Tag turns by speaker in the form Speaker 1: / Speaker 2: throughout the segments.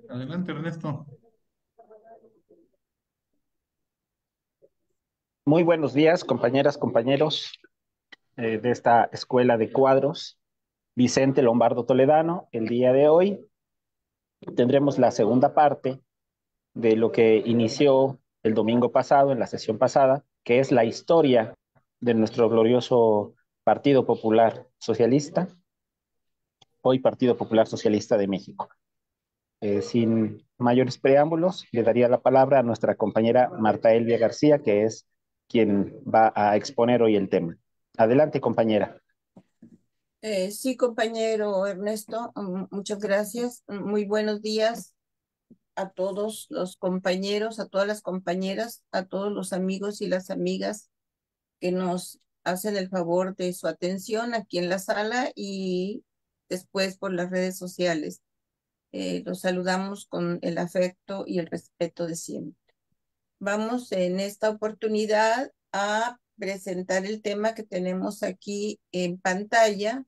Speaker 1: Adelante, Ernesto.
Speaker 2: Muy buenos días, compañeras, compañeros de esta Escuela de Cuadros, Vicente Lombardo Toledano. El día de hoy tendremos la segunda parte de lo que inició el domingo pasado, en la sesión pasada, que es la historia de nuestro glorioso Partido Popular Socialista, hoy Partido Popular Socialista de México. Sin mayores preámbulos, le daría la palabra a nuestra compañera Marta Elvia García, que es quien va a exponer hoy el tema. Adelante, compañera.
Speaker 3: Sí, compañero Ernesto, muchas gracias. Muy buenos días a todos los compañeros, a todas las compañeras, a todos los amigos y las amigas que nos hacen el favor de su atención aquí en la sala y después por las redes sociales. Los saludamos con el afecto y el respeto de siempre. Vamos en esta oportunidad a presentar el tema que tenemos aquí en pantalla,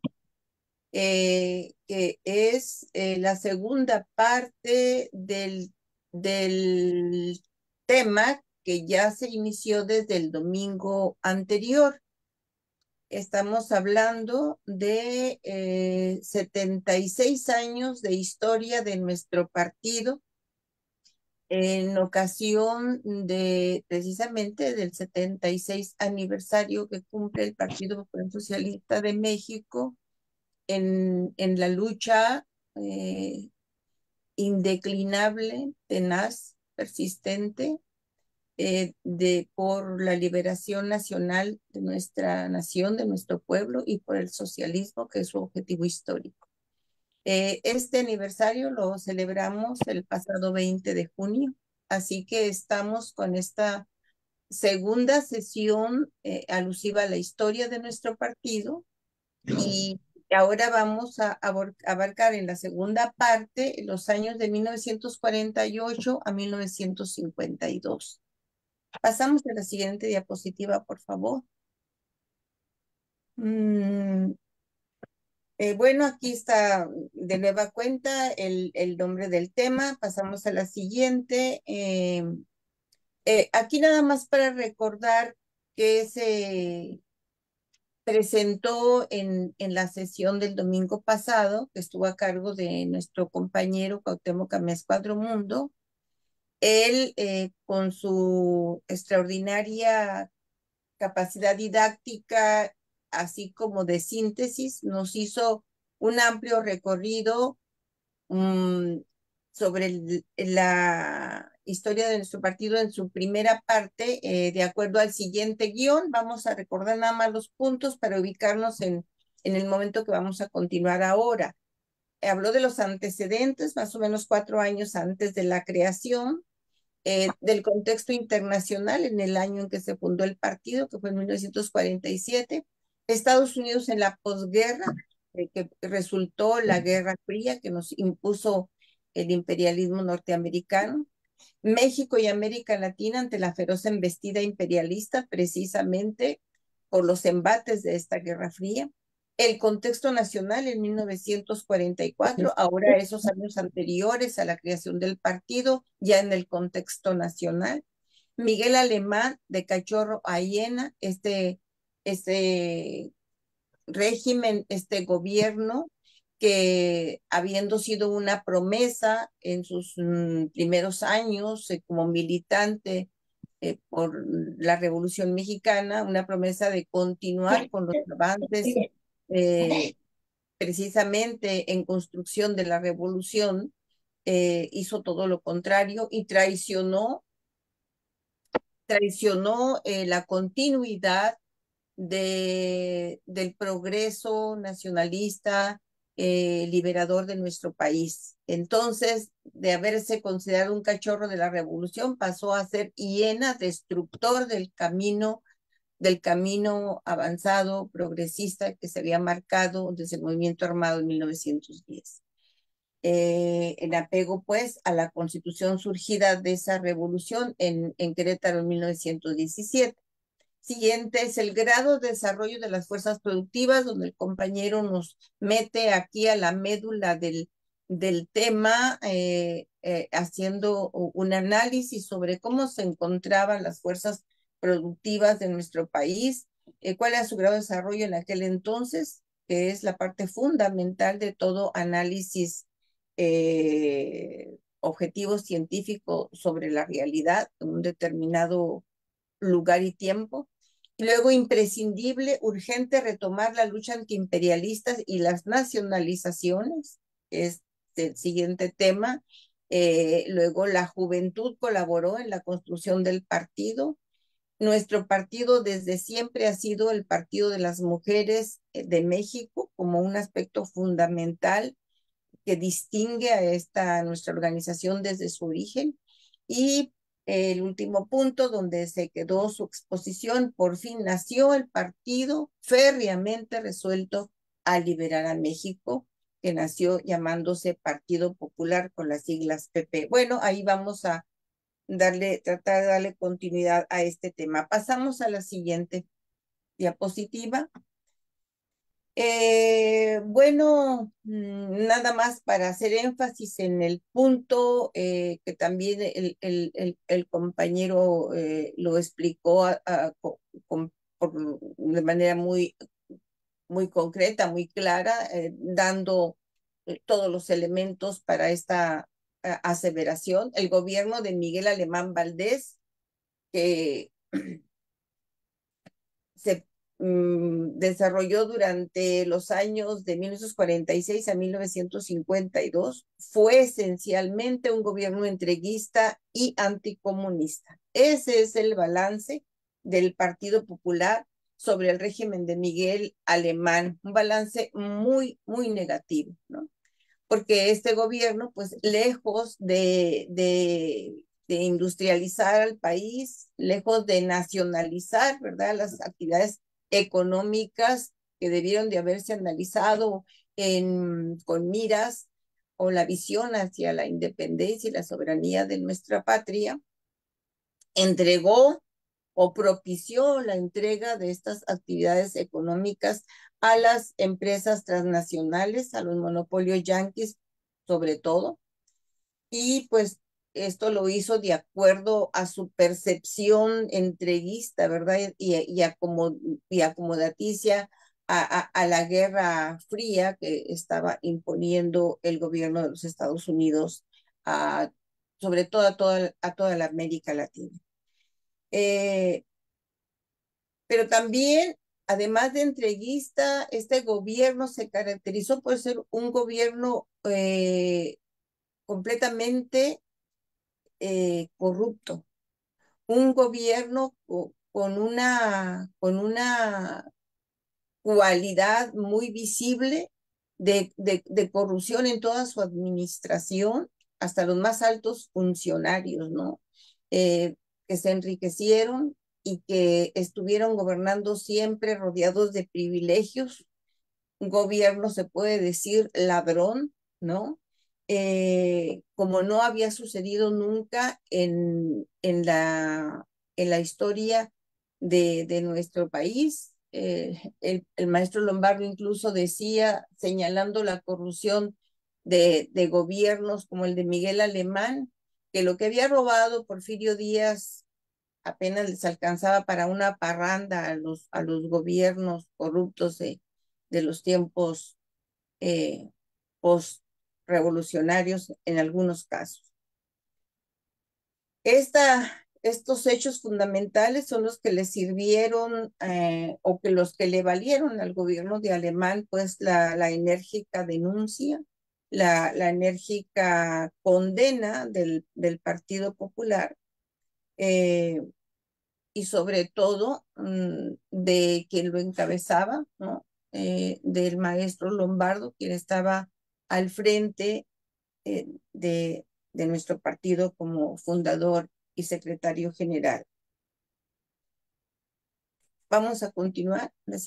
Speaker 3: que es la segunda parte del tema que ya se inició desde el domingo anterior. Estamos hablando de 76 años de historia de nuestro partido en ocasión de precisamente del 76 aniversario que cumple el Partido Popular Socialista de México en la lucha eh, indeclinable, tenaz, persistente por la liberación nacional de nuestra nación, de nuestro pueblo y por el socialismo, que es su objetivo histórico. Este aniversario lo celebramos el pasado 20 de junio, así que estamos con esta segunda sesión alusiva a la historia de nuestro partido y ahora vamos a abarcar en la segunda parte los años de 1948 a 1952. Pasamos a la siguiente diapositiva, por favor. Bueno, aquí está de nueva cuenta el nombre del tema. Pasamos a la siguiente. Aquí nada más para recordar que se presentó en la sesión del domingo pasado, que estuvo a cargo de nuestro compañero Cuauhtémoc Amez Cuadromundo. Él, con su extraordinaria capacidad didáctica, así como de síntesis, nos hizo un amplio recorrido sobre la historia de nuestro partido en su primera parte, de acuerdo al siguiente guión. Vamos a recordar nada más los puntos para ubicarnos en el momento que vamos a continuar ahora. Habló de los antecedentes, más o menos 4 años antes de la creación, del contexto internacional en el año en que se fundó el partido, que fue en 1947, Estados Unidos en la posguerra, que resultó la Guerra Fría que nos impuso el imperialismo norteamericano, México y América Latina ante la feroz embestida imperialista, precisamente por los embates de esta Guerra Fría, el contexto nacional en 1944, ahora esos años anteriores a la creación del partido, ya en el contexto nacional, Miguel Alemán de Cachorro a Hiena, este régimen, este gobierno que habiendo sido una promesa en sus primeros años como militante por la Revolución Mexicana, una promesa de continuar con los avances eh, precisamente en construcción de la revolución, hizo todo lo contrario y traicionó la continuidad del progreso nacionalista liberador de nuestro país. Entonces, de haberse considerado un cachorro de la revolución, pasó a ser hiena, destructor del camino avanzado, progresista que se había marcado desde el movimiento armado en 1910. En apego pues a la constitución surgida de esa revolución en Querétaro en 1917. Siguiente es el grado de desarrollo de las fuerzas productivas, donde el compañero nos mete aquí a la médula del tema, haciendo un análisis sobre cómo se encontraban las fuerzas productivas de nuestro país, cuál era su grado de desarrollo en aquel entonces, que es la parte fundamental de todo análisis objetivo científico sobre la realidad en un determinado lugar y tiempo. Y luego, imprescindible, urgente retomar la lucha antiimperialista y las nacionalizaciones, que es el siguiente tema. Luego, la juventud colaboró en la construcción del partido. Nuestro partido desde siempre ha sido el Partido de las Mujeres de México como un aspecto fundamental que distingue a esta nuestra organización desde su origen. Y el último punto donde se quedó su exposición, por fin nació el partido férreamente resuelto a liberar a México, que nació llamándose Partido Popular con las siglas PP. Bueno, ahí vamos a tratar de darle continuidad a este tema. Pasamos a la siguiente diapositiva. Bueno, nada más para hacer énfasis en el punto que también el compañero lo explicó de manera muy concreta, muy clara, dando todos los elementos para esta aseveración. El gobierno de Miguel Alemán Valdés, que se desarrolló durante los años de 1946 a 1952, fue esencialmente un gobierno entreguista y anticomunista. Ese es el balance del Partido Popular sobre el régimen de Miguel Alemán, un balance muy negativo, ¿no? Porque este gobierno, pues lejos de industrializar al país, lejos de nacionalizar, ¿verdad? Las actividades económicas que debieron de haberse analizado con miras o la visión hacia la independencia y la soberanía de nuestra patria, entregó o propició la entrega de estas actividades económicas a las empresas transnacionales, a los monopolios yanquis sobre todo, y pues esto lo hizo de acuerdo a su percepción entreguista, ¿verdad? Y acomodaticia a la Guerra Fría que estaba imponiendo el gobierno de los Estados Unidos, a, sobre todo a toda la América Latina. Eh, pero también, además de entreguista, este gobierno se caracterizó por ser un gobierno completamente corrupto, un gobierno con una cualidad muy visible de corrupción en toda su administración, hasta los más altos funcionarios, ¿no? Eh, que se enriquecieron y que estuvieron gobernando siempre rodeados de privilegios. Un gobierno, se puede decir, ladrón, ¿no? Como no había sucedido nunca en la historia de nuestro país. El maestro Lombardo incluso decía, señalando la corrupción de gobiernos como el de Miguel Alemán, que lo que había robado Porfirio Díaz apenas les alcanzaba para una parranda a los gobiernos corruptos de los tiempos eh, post-revolucionarios en algunos casos. Estos hechos fundamentales son los que le sirvieron o que los que le valieron al gobierno de Alemán, pues la enérgica denuncia, la enérgica condena del Partido Popular, y sobre todo de quien lo encabezaba, ¿no? Del maestro Lombardo, quien estaba al frente de nuestro partido como fundador y secretario general. Vamos a continuar en la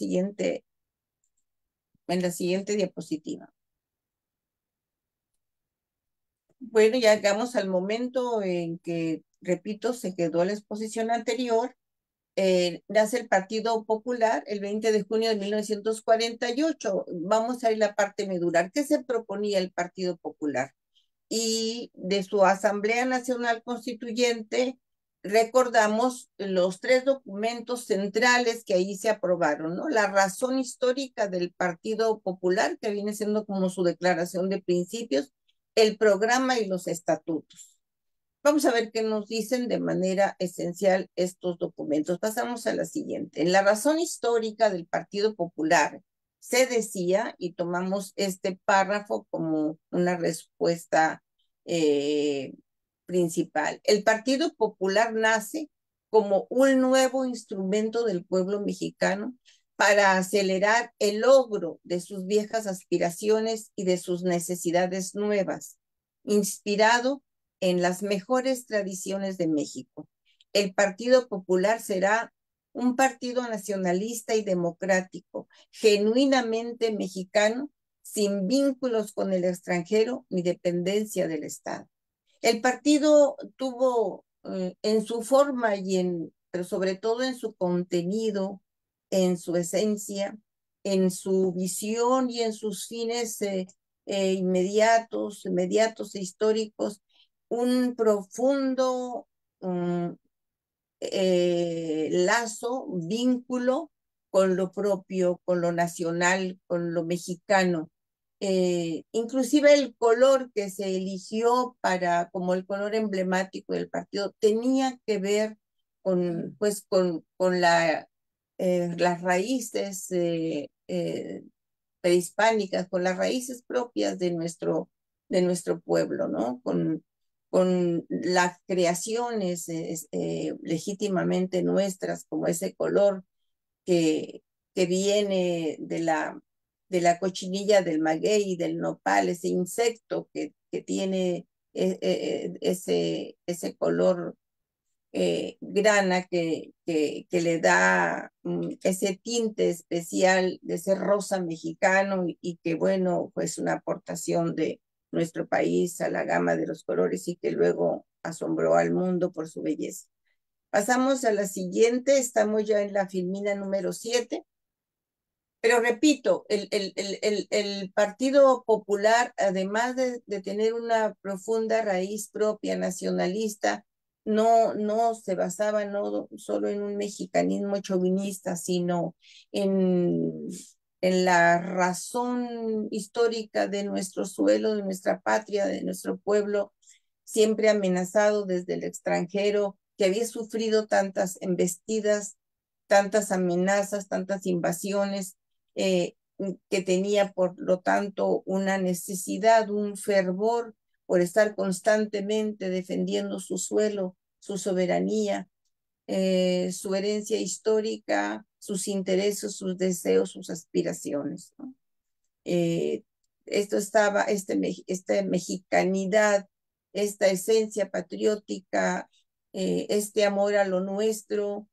Speaker 3: siguiente diapositiva. Bueno, ya llegamos al momento en que, repito, se quedó la exposición anterior, nace el Partido Popular el 20 de junio de 1948. Vamos a ir a la parte medular. ¿Qué se proponía el Partido Popular? Y de su Asamblea Nacional Constituyente recordamos los tres documentos centrales que ahí se aprobaron, ¿no? La razón histórica del Partido Popular, que viene siendo como su declaración de principios, el programa y los estatutos. Vamos a ver qué nos dicen de manera esencial estos documentos. Pasamos a la siguiente. En la razón histórica del Partido Popular se decía, y tomamos este párrafo como una respuesta principal, el Partido Popular nace como un nuevo instrumento del pueblo mexicano para acelerar el logro de sus viejas aspiraciones y de sus necesidades nuevas, inspirado en las mejores tradiciones de México. El Partido Popular será un partido nacionalista y democrático, genuinamente mexicano, sin vínculos con el extranjero ni dependencia del Estado. El partido tuvo en su forma pero sobre todo en su contenido, en su esencia, en su visión y en sus fines inmediatos e históricos, un profundo lazo, vínculo con lo propio, con lo nacional, con lo mexicano. Inclusive el color que se eligió como el color emblemático del partido tenía que ver pues, con las raíces prehispánicas, con las raíces propias de nuestro pueblo, ¿no? Con las creaciones legítimamente nuestras, como ese color que, que viene de la cochinilla del maguey y del nopal, ese insecto que tiene ese color grana que le da ese tinte especial de ese rosa mexicano y que bueno, pues una aportación de nuestro país a la gama de los colores y que luego asombró al mundo por su belleza. Pasamos a la siguiente, estamos ya en la filmina número 7. Pero repito, el Partido Popular, además de tener una profunda raíz propia nacionalista, no se basaba no solo en un mexicanismo chauvinista, sino en, en la razón histórica de nuestro suelo, de nuestra patria, de nuestro pueblo, siempre amenazado desde el extranjero, que había sufrido tantas embestidas, tantas amenazas, tantas invasiones, eh, que tenía por lo tanto una necesidad, un fervor por estar constantemente defendiendo su suelo, su soberanía, su herencia histórica, sus intereses, sus deseos, sus aspiraciones, ¿no? Esto estaba, esta mexicanidad, esta esencia patriótica, este amor a lo nuestro,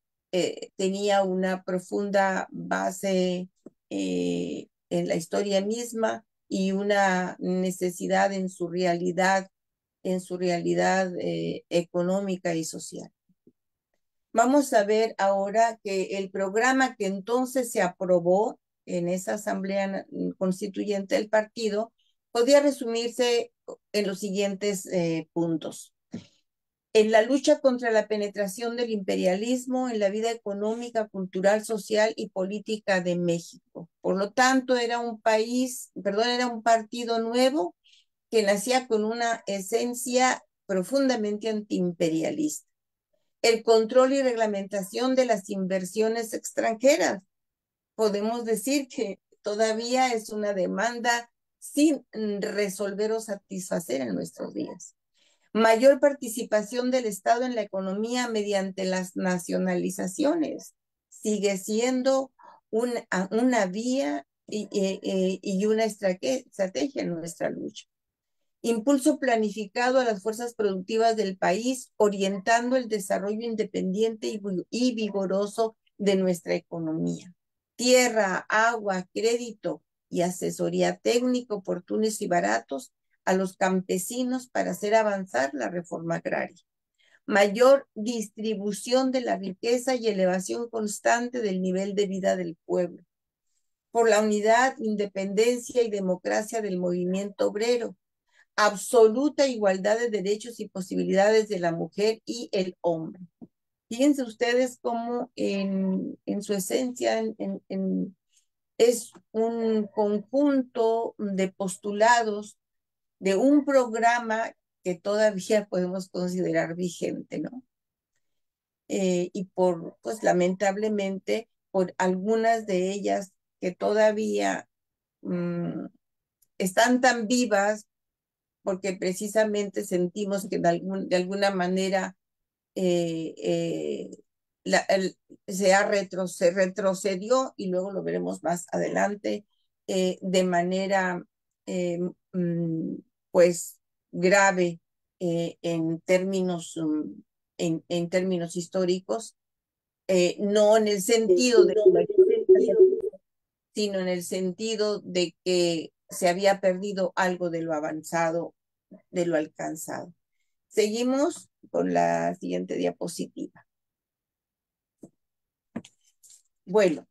Speaker 3: tenía una profunda base en la historia misma y una necesidad en su realidad económica y social. Vamos a ver ahora que el programa que entonces se aprobó en esa asamblea constituyente del partido podía resumirse en los siguientes puntos. En la lucha contra la penetración del imperialismo en la vida económica, cultural, social y política de México. Por lo tanto, era un partido nuevo que nacía con una esencia profundamente antiimperialista. El control y reglamentación de las inversiones extranjeras. Podemos decir que todavía es una demanda sin resolver o satisfacer en nuestros días. Mayor participación del Estado en la economía mediante las nacionalizaciones. Sigue siendo una vía y una estrategia en nuestra lucha. Impulso planificado a las fuerzas productivas del país, orientando el desarrollo independiente y vigoroso de nuestra economía. Tierra, agua, crédito y asesoría técnica oportunos y baratos a los campesinos para hacer avanzar la reforma agraria. mayor distribución de la riqueza y elevación constante del nivel de vida del pueblo, por la unidad, independencia y democracia del movimiento obrero, absoluta igualdad de derechos y posibilidades de la mujer y el hombre. Fíjense ustedes cómo en su esencia es un conjunto de postulados de un programa que todavía podemos considerar vigente, ¿no? Y pues lamentablemente, por algunas de ellas que todavía están tan vivas, porque precisamente sentimos que de alguna manera eh, eh, se retrocedió, y luego lo veremos más adelante, de manera eh, mm, pues grave en términos históricos, no en el sentido de que sino en el sentido de que se había perdido algo de lo avanzado, de lo alcanzado. Seguimos con la siguiente diapositiva. Bueno,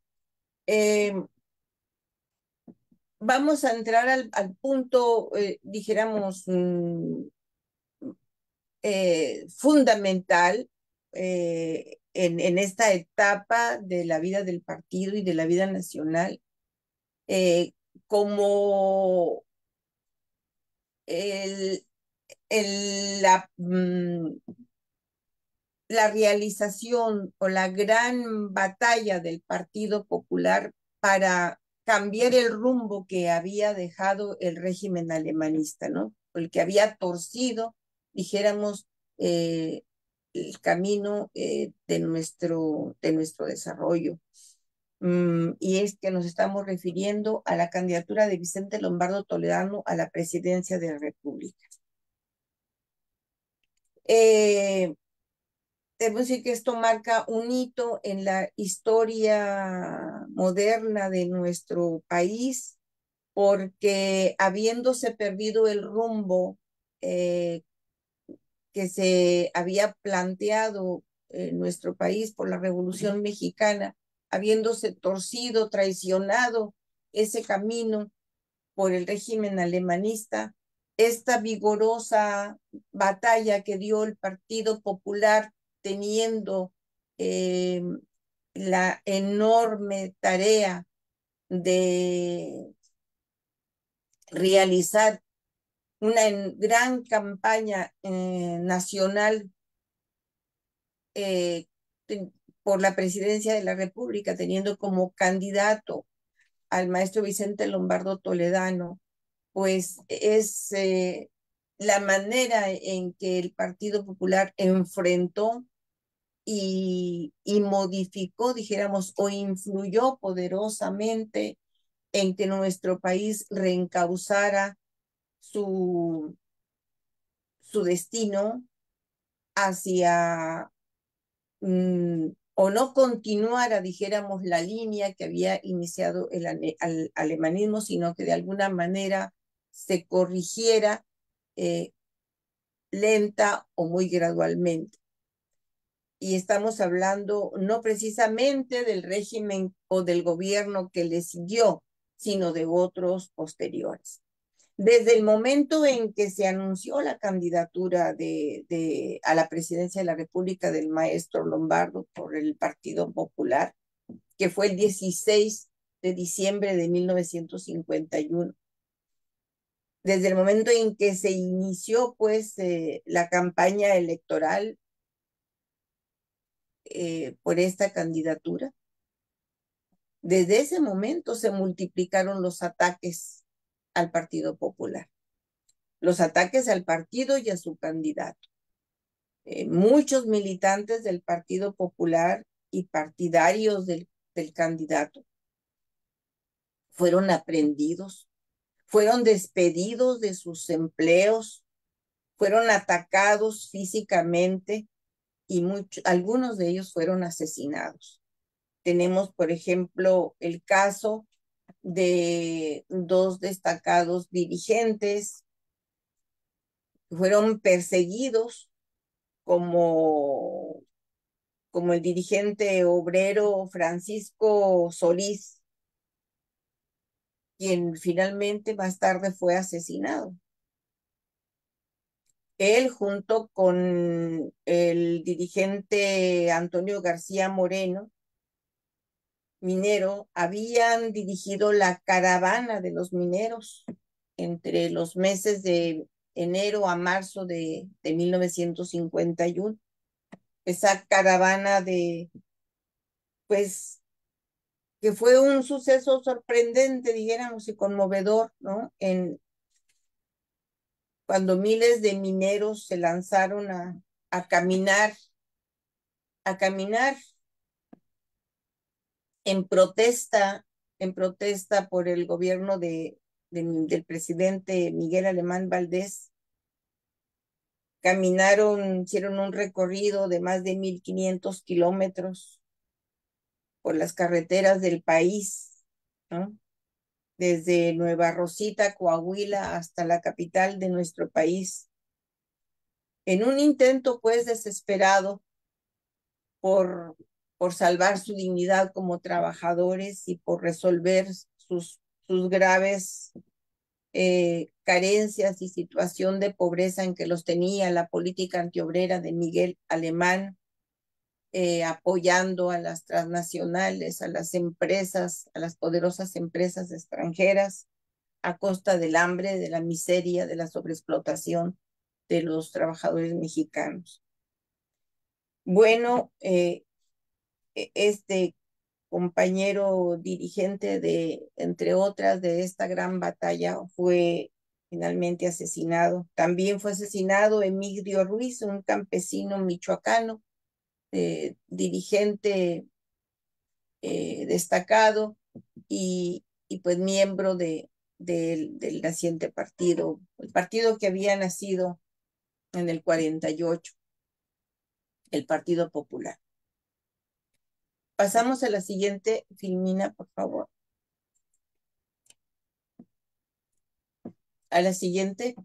Speaker 3: vamos a entrar al punto, dijéramos, fundamental en esta etapa de la vida del partido y de la vida nacional, como el, la realización o la gran batalla del Partido Popular para cambiar el rumbo que había dejado el régimen alemanista, ¿no? El que había torcido, dijéramos, el camino de nuestro desarrollo. Y es que nos estamos refiriendo a la candidatura de Vicente Lombardo Toledano a la presidencia de la República. Debo decir que esto marca un hito en la historia moderna de nuestro país, porque habiéndose perdido el rumbo que se había planteado en nuestro país por la Revolución Mexicana, habiéndose torcido, traicionado ese camino por el régimen alemanista, esta vigorosa batalla que dio el Partido Popular teniendo la enorme tarea de realizar una gran campaña nacional eh, por la presidencia de la República, teniendo como candidato al maestro Vicente Lombardo Toledano, pues es la manera en que el Partido Popular enfrentó y modificó, dijéramos, o influyó poderosamente en que nuestro país reencauzara su destino hacia, o no continuara, dijéramos, la línea que había iniciado el alemanismo, sino que de alguna manera se corrigiera lenta o muy gradualmente. Y estamos hablando no precisamente del régimen o del gobierno que le siguió, sino de otros posteriores. Desde el momento en que se anunció la candidatura a la presidencia de la República del maestro Lombardo por el Partido Popular, que fue el 16 de diciembre de 1951, desde el momento en que se inició pues la campaña electoral por esta candidatura, desde ese momento se multiplicaron los ataques al Partido Popular, los ataques al partido y a su candidato. Muchos militantes del Partido Popular y partidarios del candidato fueron aprehendidos, fueron despedidos de sus empleos, fueron atacados físicamente y algunos de ellos fueron asesinados. Tenemos, por ejemplo, el caso de dos destacados dirigentes que fueron perseguidos como, como el dirigente obrero Francisco Solís, quien finalmente más tarde fue asesinado. Él, junto con el dirigente Antonio García Moreno, minero, habían dirigido la caravana de los mineros entre los meses de enero a marzo de 1951. Esa caravana pues, que fue un suceso sorprendente, dijéramos, y conmovedor, ¿no? Cuando miles de mineros se lanzaron a caminar, a caminar en protesta, en protesta por el gobierno del presidente Miguel Alemán Valdés. Caminaron, hicieron un recorrido de más de 1,500 kilómetros por las carreteras del país, ¿no? Desde Nueva Rosita, Coahuila, hasta la capital de nuestro país, en un intento pues desesperado por, por salvar su dignidad como trabajadores y por resolver sus graves carencias y situación de pobreza en que los tenía la política antiobrera de Miguel Alemán, apoyando a las transnacionales, a las empresas, a las poderosas empresas extranjeras, a costa del hambre, de la miseria, de la sobreexplotación de los trabajadores mexicanos. Bueno, este compañero dirigente entre otras, de esta gran batalla, fue finalmente asesinado. También fue asesinado Emilio Ruiz, un campesino michoacano, dirigente destacado y pues miembro del naciente partido, el partido que había nacido en el 48, el Partido Popular. Pasamos a la siguiente, Filmina, por favor. A la siguiente.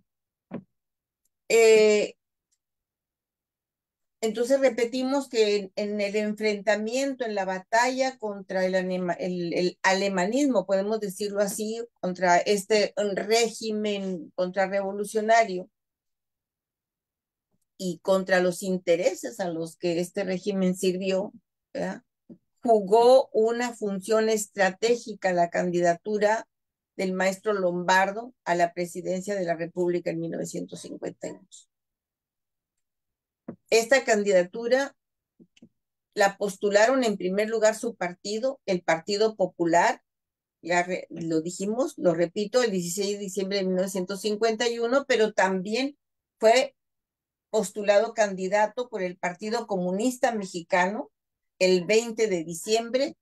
Speaker 3: Entonces repetimos que en el enfrentamiento, en la batalla contra el alemanismo, podemos decirlo así, contra este régimen contrarrevolucionario y contra los intereses a los que este régimen sirvió, ¿verdad?, jugó una función estratégica la candidatura del maestro Lombardo a la presidencia de la República en 1952. Esta candidatura la postularon en primer lugar su partido, el Partido Popular, ya lo dijimos, lo repito, el 16 de diciembre de 1951, pero también fue postulado candidato por el Partido Comunista Mexicano el 20 de diciembre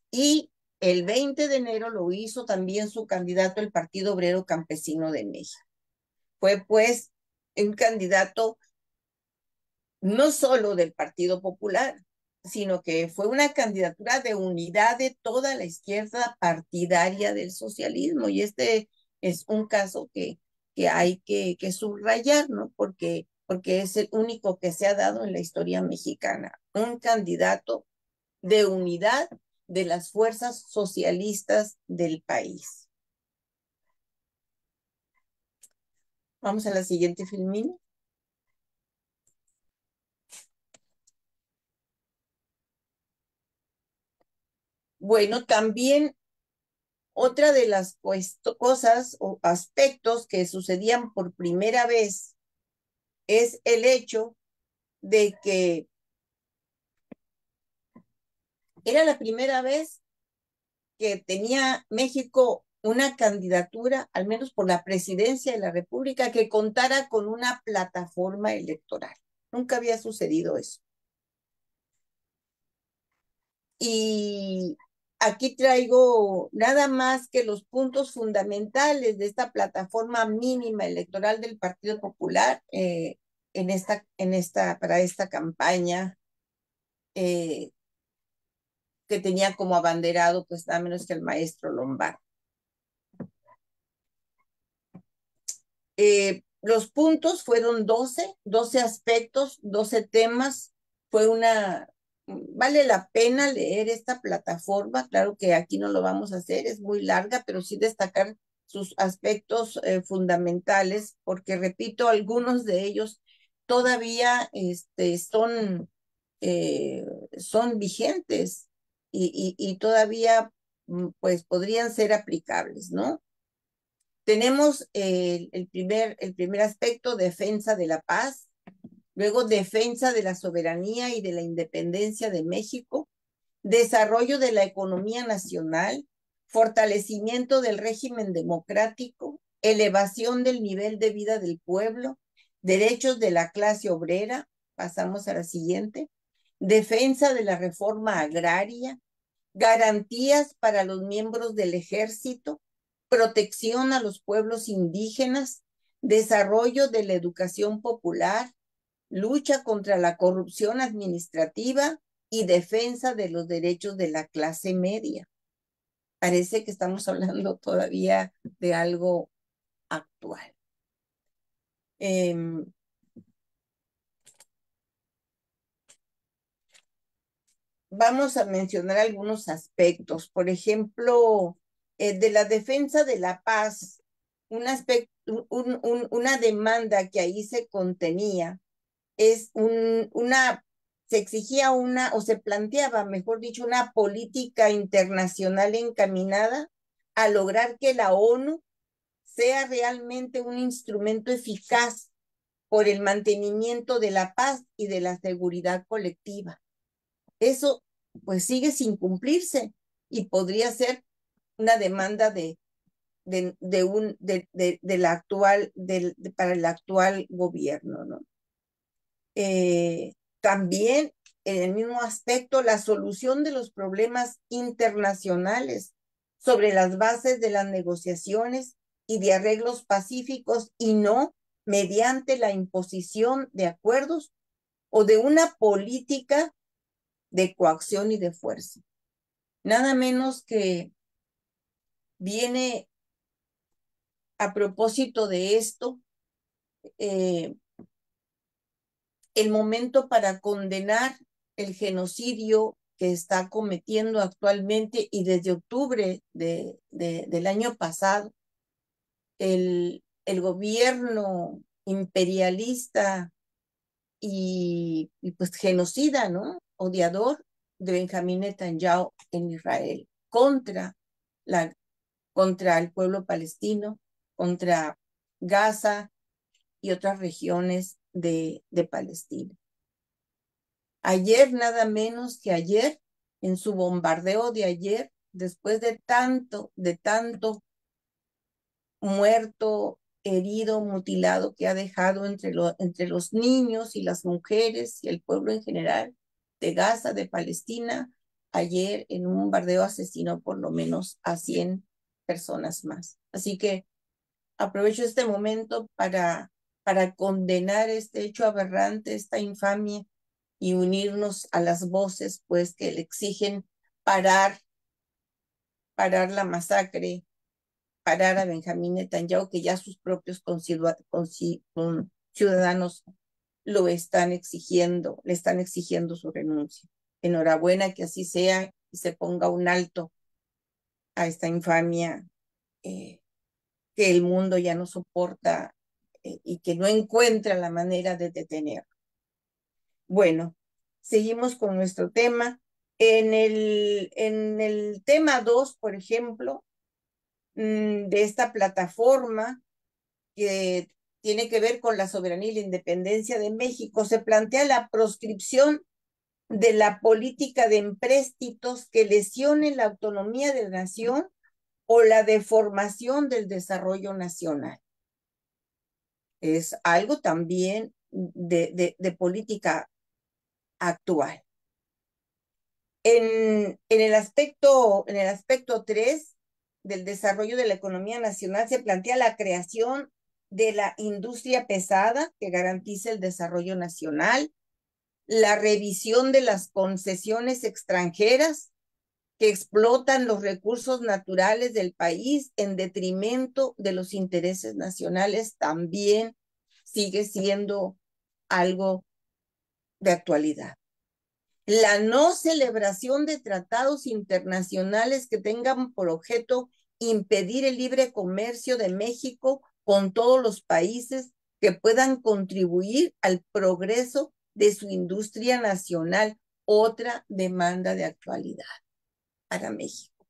Speaker 3: y el 20 de enero lo hizo también su candidato el Partido Obrero Campesino de México. Fue pues un candidato no solo del Partido Popular, sino que fue una candidatura de unidad de toda la izquierda partidaria del socialismo. Y este es un caso que hay que subrayar, ¿no? Porque es el único que se ha dado en la historia mexicana. Un candidato de unidad de las fuerzas socialistas del país. Vamos a la siguiente, Filmín. Bueno, también otra de las cosas o aspectos que sucedían por primera vez es el hecho de que era la primera vez que tenía México una candidatura, al menos por la presidencia de la República, que contara con una plataforma electoral. Nunca había sucedido eso. Y aquí traigo nada más que los puntos fundamentales de esta plataforma mínima electoral del Partido Popular para esta campaña, que tenía como abanderado pues nada menos que el maestro Lombardo. los puntos fueron 12 aspectos, 12 temas. Vale la pena leer esta plataforma. Claro que aquí no lo vamos a hacer, es muy larga, pero sí destacar sus aspectos fundamentales, porque repito, algunos de ellos todavía son vigentes y todavía pues podrían ser aplicables, ¿no? Tenemos el primer aspecto, defensa de la paz, luego defensa de la soberanía y de la independencia de México, desarrollo de la economía nacional, fortalecimiento del régimen democrático, elevación del nivel de vida del pueblo, derechos de la clase obrera, pasamos a la siguiente, defensa de la reforma agraria, garantías para los miembros del ejército, protección a los pueblos indígenas, desarrollo de la educación popular, lucha contra la corrupción administrativa y defensa de los derechos de la clase media. Parece que estamos hablando todavía de algo actual. Vamos a mencionar algunos aspectos. Por ejemplo, de la defensa de la paz, una demanda que ahí se contenía es se exigía o se planteaba, mejor dicho, una política internacional encaminada a lograr que la ONU sea realmente un instrumento eficaz por el mantenimiento de la paz y de la seguridad colectiva. Eso pues sigue sin cumplirse y podría ser una demanda para el actual gobierno, ¿no? También en el mismo aspecto, la solución de los problemas internacionales sobre las bases de las negociaciones y de arreglos pacíficos y no mediante la imposición de acuerdos o de una política de coacción y de fuerza. Nada menos que viene a propósito de esto el momento para condenar el genocidio que está cometiendo actualmente y desde octubre del año pasado el gobierno imperialista y pues genocida, ¿no? Odiador de Benjamín Netanyahu en Israel contra el pueblo palestino, contra Gaza y otras regiones de Palestina. Ayer, nada menos que ayer, en su bombardeo de ayer, después de tanto muerto, herido, mutilado que ha dejado entre los niños y las mujeres y el pueblo en general de Gaza, de Palestina, ayer en un bombardeo asesinó por lo menos a 100 personas más. Así que aprovecho este momento para condenar este hecho aberrante, esta infamia, y unirnos a las voces pues que le exigen parar la masacre, parar a Benjamín Netanyahu, que ya sus propios ciudadanos lo están exigiendo, le están exigiendo su renuncia. Enhorabuena, que así sea y se ponga un alto a esta infamia que el mundo ya no soporta y que no encuentra la manera de detener. Bueno, seguimos con nuestro tema. En el tema 2, por ejemplo, de esta plataforma que tiene que ver con la soberanía y la independencia de México, se plantea la proscripción de la política de empréstitos que lesione la autonomía de la nación o la deformación del desarrollo nacional. Es algo también de política actual. En el aspecto 3 del desarrollo de la economía nacional se plantea la creación de la industria pesada que garantice el desarrollo nacional, la revisión de las concesiones extranjeras que explotan los recursos naturales del país en detrimento de los intereses nacionales, también sigue siendo algo de actualidad. La no celebración de tratados internacionales que tengan por objeto impedir el libre comercio de México con todos los países que puedan contribuir al progreso de su industria nacional, otra demanda de actualidad para México.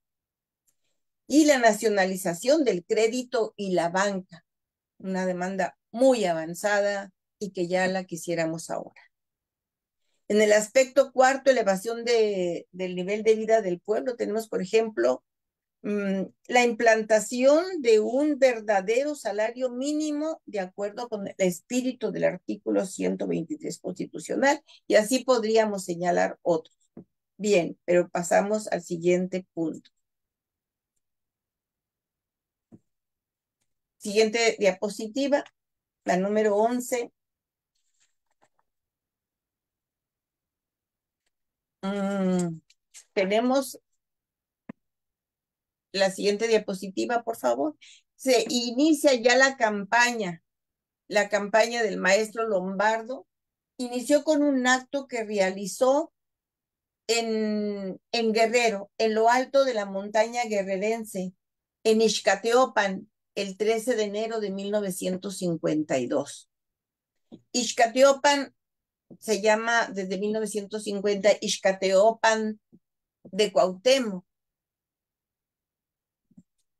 Speaker 3: Y la nacionalización del crédito y la banca, una demanda muy avanzada y que ya la quisiéramos ahora. En el aspecto cuarto, elevación del nivel de vida del pueblo, tenemos, por ejemplo, la implantación de un verdadero salario mínimo de acuerdo con el espíritu del artículo 123 constitucional, y así podríamos señalar otros. Bien, pero pasamos al siguiente punto. Siguiente diapositiva, la número 11. Tenemos la siguiente diapositiva, por favor. Se inicia ya la campaña del maestro Lombardo. Inició con un acto que realizó en Guerrero, en lo alto de la montaña guerrerense, en Ixcateopan, el 13 de enero de 1952. Ixcateopan se llama desde 1950 Ixcateopan de Cuauhtémoc.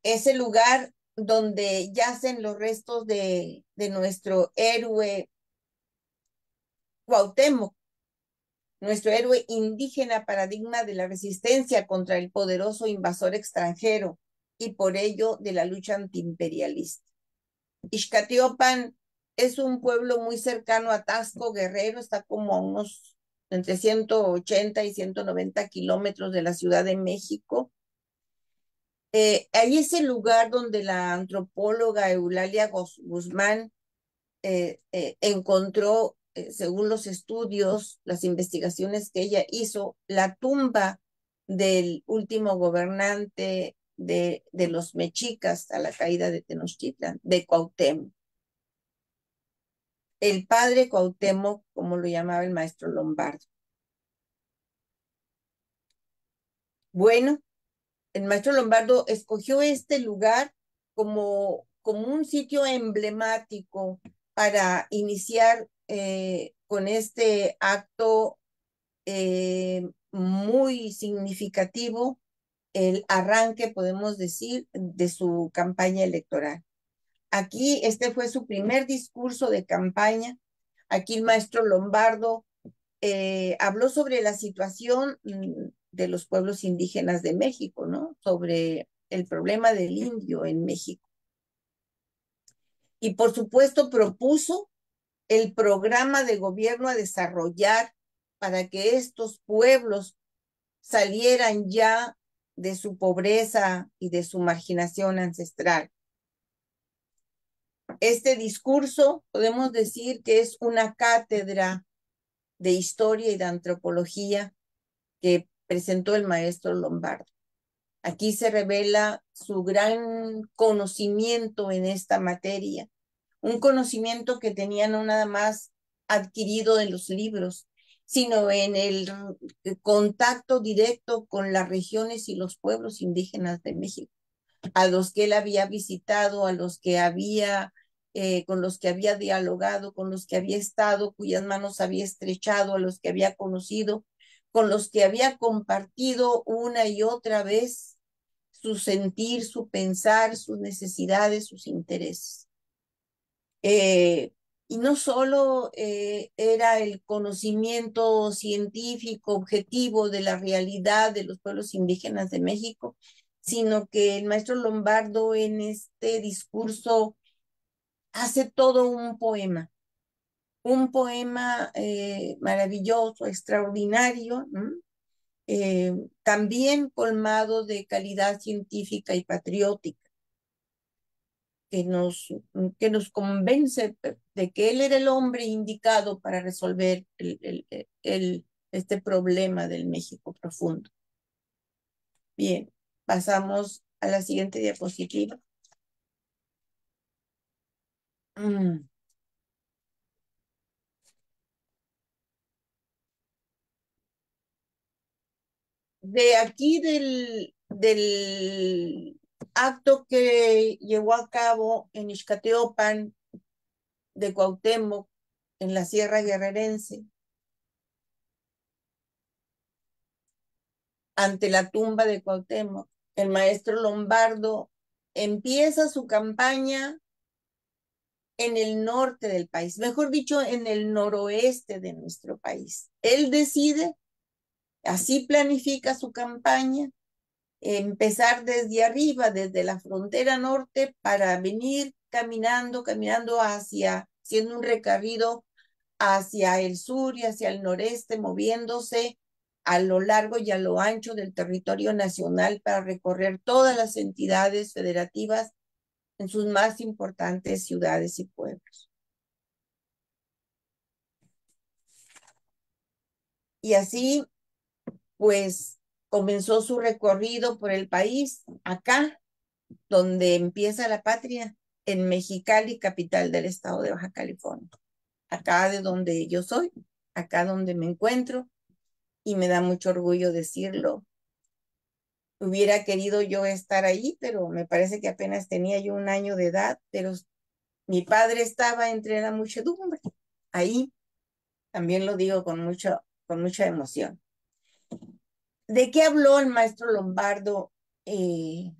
Speaker 3: Es el lugar donde yacen los restos de nuestro héroe Cuauhtémoc, nuestro héroe indígena, paradigma de la resistencia contra el poderoso invasor extranjero y por ello de la lucha antiimperialista. Ixcateopan es un pueblo muy cercano a Taxco, Guerrero, está como a unos entre 180 y 190 kilómetros de la Ciudad de México. Ahí es el lugar donde la antropóloga Eulalia Guzmán encontró, según los estudios, las investigaciones que ella hizo, la tumba del último gobernante de los mexicas a la caída de Tenochtitlan, de Cuauhtémoc. El padre Cuauhtémoc, como lo llamaba el maestro Lombardo. Bueno, el maestro Lombardo escogió este lugar como un sitio emblemático para iniciar con este acto muy significativo, el arranque, podemos decir, de su campaña electoral. Aquí este fue su primer discurso de campaña. Aquí el maestro Lombardo habló sobre la situación de los pueblos indígenas de México, ¿no? Sobre el problema del indio en México. Y por supuesto propuso el programa de gobierno a desarrollar para que estos pueblos salieran ya de su pobreza y de su marginación ancestral. Este discurso podemos decir que es una cátedra de historia y de antropología que presentó el maestro Lombardo. Aquí se revela su gran conocimiento en esta materia, un conocimiento que tenía no nada más adquirido en los libros, sino en el contacto directo con las regiones y los pueblos indígenas de México, a los que él había visitado, a los que había, con los que había dialogado, con los que había estado, cuyas manos había estrechado, a los que había conocido, con los que había compartido una y otra vez su sentir, su pensar, sus necesidades, sus intereses. Y no solo era el conocimiento científico objetivo de la realidad de los pueblos indígenas de México, sino que el maestro Lombardo en este discurso hace todo un poema maravilloso, extraordinario, también colmado de calidad científica y patriótica, que nos convence de que él era el hombre indicado para resolver este problema del México profundo. Bien, pasamos a la siguiente diapositiva. de aquí del acto que llevó a cabo en Ixcateopan de Cuauhtémoc, en la Sierra Guerrerense, ante la tumba de Cuauhtémoc, el maestro Lombardo empieza su campaña en el norte del país, mejor dicho, en el noroeste de nuestro país. Él decide, así planifica su campaña, empezar desde arriba, desde la frontera norte, para venir caminando hacia, siendo un recorrido hacia el sur y hacia el noreste, moviéndose a lo largo y a lo ancho del territorio nacional para recorrer todas las entidades federativas en sus más importantes ciudades y pueblos. Y así, pues, comenzó su recorrido por el país, acá, donde empieza la patria, en Mexicali, capital del estado de Baja California. Acá de donde yo soy, acá donde me encuentro, y me da mucho orgullo decirlo. Hubiera querido yo estar ahí, pero me parece que apenas tenía yo 1 año de edad, pero mi padre estaba entre la muchedumbre. Ahí también lo digo con mucha emoción. ¿De qué habló el maestro Lombardo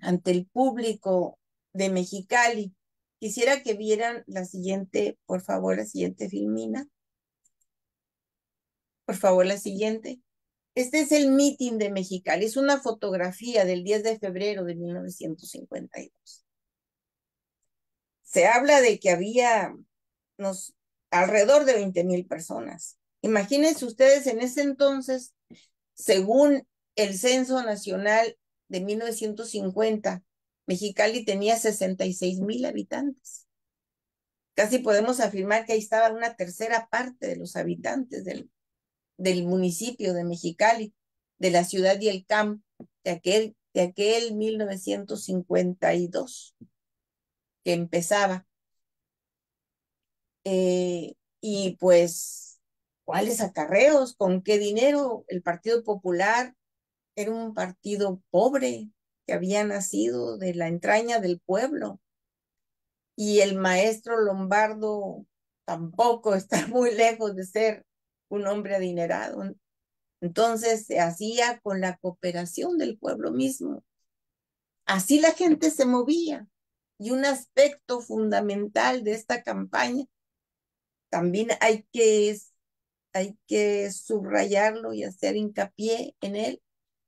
Speaker 3: ante el público de Mexicali? Quisiera que vieran la siguiente, por favor, la siguiente filmina. Por favor, la siguiente. Este es el meeting de Mexicali. Es una fotografía del 10 de febrero de 1952. Se habla de que había alrededor de 20,000 personas. Imagínense ustedes en ese entonces, según el Censo Nacional de 1950, Mexicali tenía 66,000 habitantes. Casi podemos afirmar que ahí estaba una tercera parte de los habitantes del municipio de Mexicali, de la ciudad y el campo, de aquel 1952 que empezaba. Y pues, ¿cuáles acarreos? ¿Con qué dinero? El Partido Popular era un partido pobre que había nacido de la entraña del pueblo. Y el maestro Lombardo tampoco está muy lejos de ser un hombre adinerado. Entonces se hacía con la cooperación del pueblo mismo. Así la gente se movía. Y un aspecto fundamental de esta campaña, también hay que subrayarlo y hacer hincapié en él,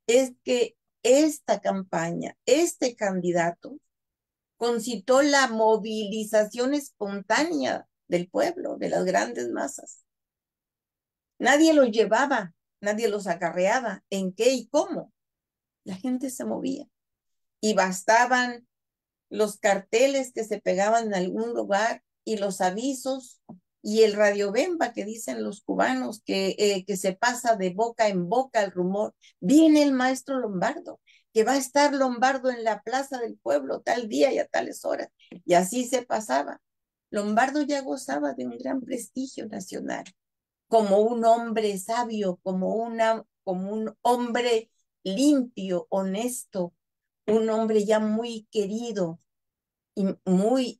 Speaker 3: es que esta campaña, este candidato, concitó la movilización espontánea del pueblo, de las grandes masas. Nadie los llevaba, nadie los acarreaba. ¿En qué y cómo? La gente se movía. Y bastaban los carteles que se pegaban en algún lugar y los avisos y el radiobemba que dicen los cubanos que se pasa de boca en boca el rumor. Viene el maestro Lombardo, que va a estar Lombardo en la plaza del pueblo tal día y a tales horas. Y así se pasaba. Lombardo ya gozaba de un gran prestigio nacional, como un hombre sabio, como un hombre limpio, honesto, un hombre ya muy querido y muy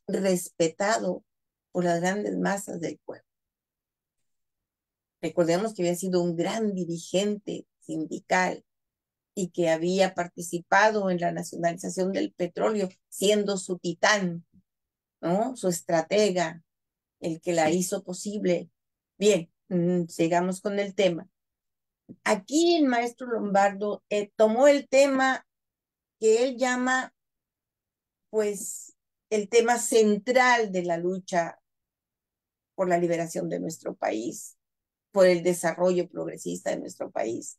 Speaker 3: respetado por las grandes masas del pueblo. Recordemos que había sido un gran dirigente sindical y que había participado en la nacionalización del petróleo, siendo su titán, ¿no? Su estratega, el que la hizo posible. Bien, sigamos con el tema. Aquí el maestro Lombardo tomó el tema que él llama, pues, el tema central de la lucha por la liberación de nuestro país, por el desarrollo progresista de nuestro país.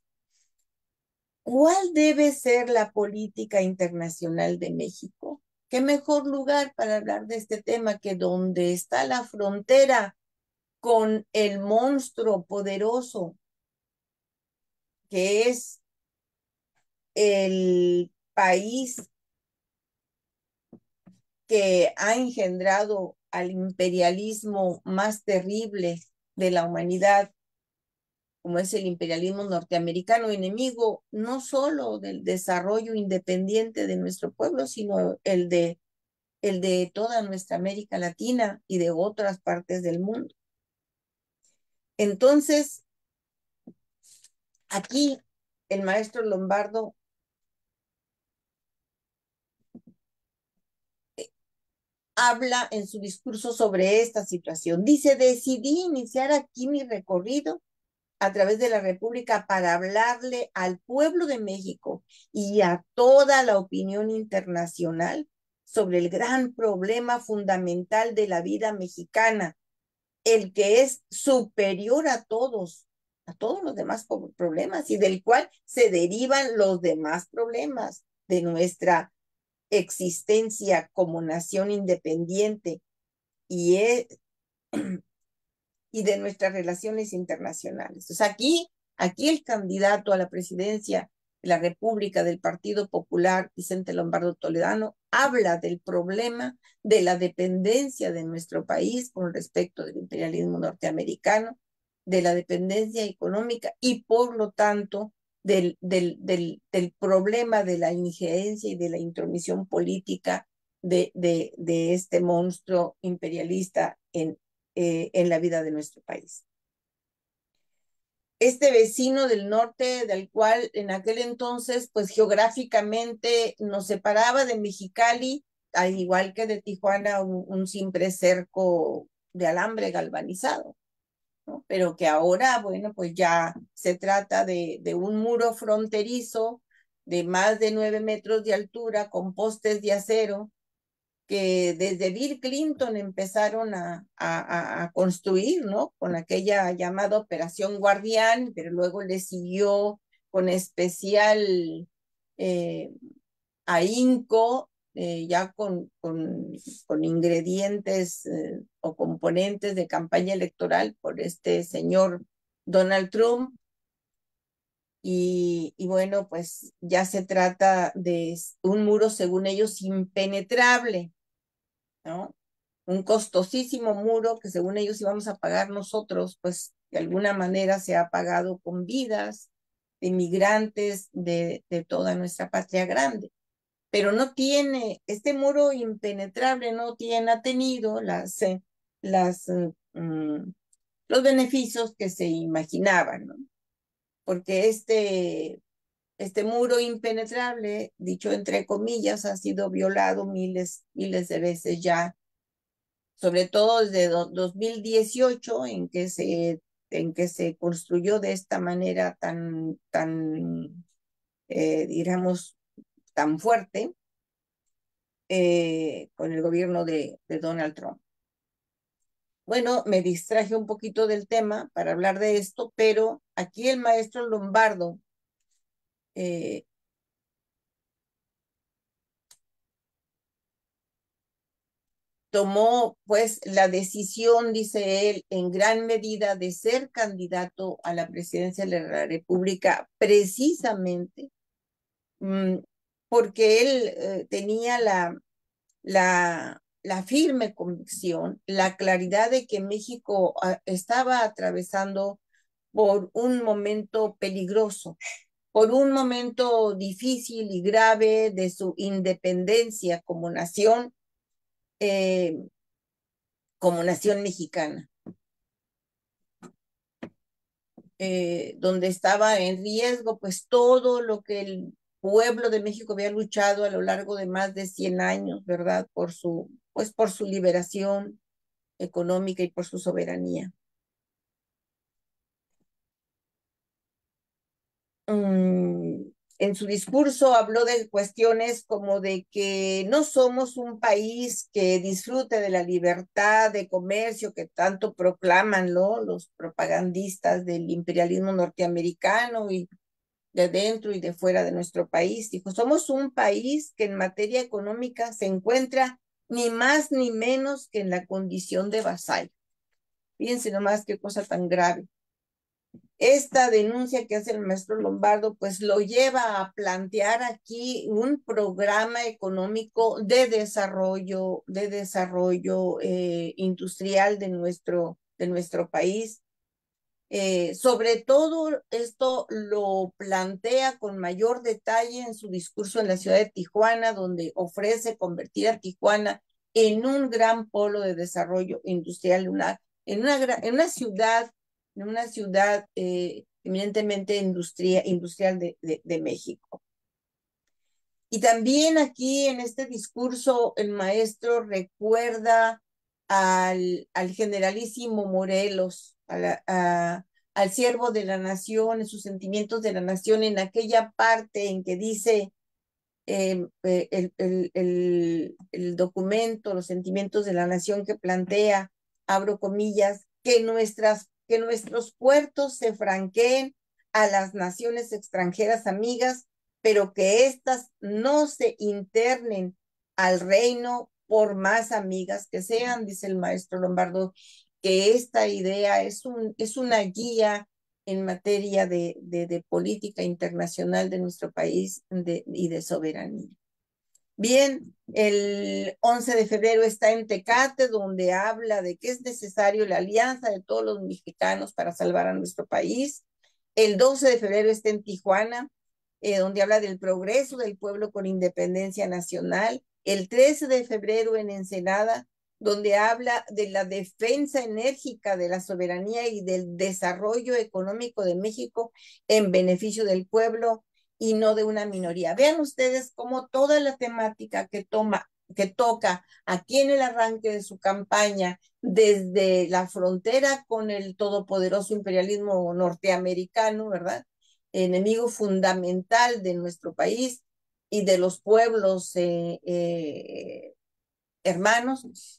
Speaker 3: ¿Cuál debe ser la política internacional de México? ¿Qué mejor lugar para hablar de este tema que donde está la frontera con el monstruo poderoso que es el país que ha engendrado al imperialismo más terrible de la humanidad, como es el imperialismo norteamericano, enemigo no solo del desarrollo independiente de nuestro pueblo, sino el de toda nuestra América Latina y de otras partes del mundo. Entonces, aquí el maestro Lombardo habla en su discurso sobre esta situación. Dice, decidí iniciar aquí mi recorrido a través de la República para hablarle al pueblo de México y a toda la opinión internacional sobre el gran problema fundamental de la vida mexicana, el que es superior a todos los demás problemas y del cual se derivan los demás problemas de nuestra existencia como nación independiente y, y de nuestras relaciones internacionales. O sea, aquí el candidato a la presidencia de la República del Partido Popular, Vicente Lombardo Toledano, habla del problema de la dependencia de nuestro país con respecto del imperialismo norteamericano, de la dependencia económica y por lo tanto del problema de la injerencia y de la intromisión política de este monstruo imperialista en la vida de nuestro país. Este vecino del norte, del cual en aquel entonces, pues geográficamente nos separaba de Mexicali, al igual que de Tijuana, un simple cerco de alambre galvanizado, ¿no? Pero que ahora, bueno, pues ya se trata de un muro fronterizo de más de 9 metros de altura con postes de acero que desde Bill Clinton empezaron a construir, ¿no? Con aquella llamada Operación Guardián, pero luego le siguió con especial eh, ahínco, ya con ingredientes o componentes de campaña electoral por este señor Donald Trump. Y bueno, pues ya se trata de un muro, según ellos, impenetrable, ¿no? Un costosísimo muro que según ellos íbamos a pagar nosotros, pues de alguna manera se ha pagado con vidas de migrantes de toda nuestra patria grande. Pero no tiene, este muro impenetrable no tiene, ha tenido las, los beneficios que se imaginaban, ¿no? Porque este muro impenetrable, dicho entre comillas, ha sido violado miles de veces ya, sobre todo desde 2018, en que se construyó de esta manera digamos, tan fuerte, con el gobierno de Donald Trump. Bueno, me distraje un poquito del tema para hablar de esto, pero aquí el maestro Lombardo eh, tomó pues la decisión, dice él, en gran medida de ser candidato a la presidencia de la República precisamente porque él tenía la firme convicción, la claridad de que México estaba atravesando por un momento peligroso, por un momento difícil y grave de su independencia eh, como nación mexicana, donde estaba en riesgo pues todo lo que el pueblo de México había luchado a lo largo de más de 100 años, ¿verdad? Pues por su liberación económica y por su soberanía. En su discurso habló de cuestiones como de que no somos un país que disfrute de la libertad de comercio que tanto proclaman, ¿no?, los propagandistas del imperialismo norteamericano y de dentro y de fuera de nuestro país. Dijo, somos un país que en materia económica se encuentra ni más ni menos que en la condición de vasallo. Fíjense nomás qué cosa tan grave. Esta denuncia que hace el maestro Lombardo, pues lo lleva a plantear aquí un programa económico de desarrollo industrial de nuestro país, Sobre todo esto lo plantea con mayor detalle en su discurso en la ciudad de Tijuana, donde ofrece convertir a Tijuana en un gran polo de desarrollo industrial, en una ciudad eminentemente industrial de México. Y también aquí en este discurso el maestro recuerda al generalísimo Morelos, al siervo de la nación, en sus sentimientos de la nación, en aquella parte en que dice el documento, los sentimientos de la nación que plantea, abro comillas, que nuestros puertos se franqueen a las naciones extranjeras amigas, pero que éstas no se internen al reino por más amigas que sean, dice el maestro Lombardo, que esta idea es una guía en materia de política internacional de nuestro país y de soberanía. Bien, el 11 de febrero está en Tecate, donde habla de que es necesario la alianza de todos los mexicanos para salvar a nuestro país. El 12 de febrero está en Tijuana, donde habla del progreso del pueblo con independencia nacional. El 13 de febrero en Ensenada, donde habla de la defensa enérgica de la soberanía y del desarrollo económico de México en beneficio del pueblo y no de una minoría. Vean ustedes cómo toda la temática que toca aquí en el arranque de su campaña, desde la frontera con el todopoderoso imperialismo norteamericano, ¿verdad? Enemigo fundamental de nuestro país y de los pueblos hermanos,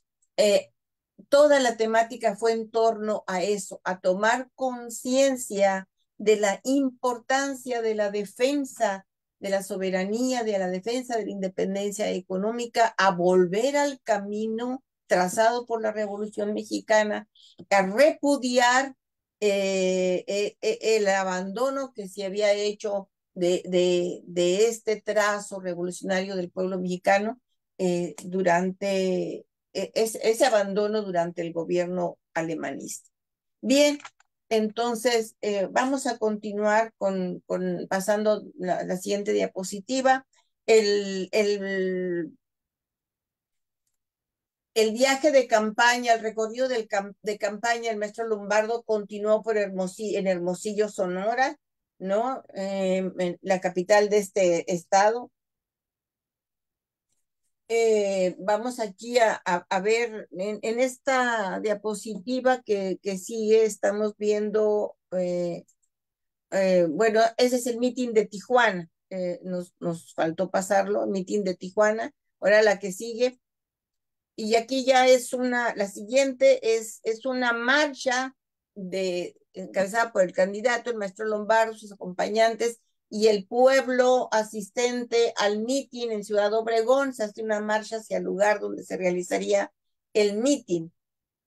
Speaker 3: toda la temática fue en torno a eso, a tomar conciencia de la importancia de la defensa de la soberanía, de la defensa de la independencia económica, a volver al camino trazado por la Revolución Mexicana, a repudiar el abandono que se había hecho de este trazo revolucionario del pueblo mexicano durante ese abandono durante el gobierno alemanista. Bien, entonces vamos a continuar pasando la siguiente diapositiva. El viaje de campaña, el recorrido de campaña, el maestro Lombardo continuó en Hermosillo, Sonora, ¿no? En la capital de este estado. Vamos aquí a ver en esta diapositiva que sigue, estamos viendo, bueno, ese es el meeting de Tijuana, nos faltó pasarlo, meeting de Tijuana, ahora la que sigue, y aquí ya la siguiente es una marcha encabezada por el candidato, el maestro Lombardo, sus acompañantes, y el pueblo asistente al mitin en Ciudad Obregón. Se hace una marcha hacia el lugar donde se realizaría el mitin.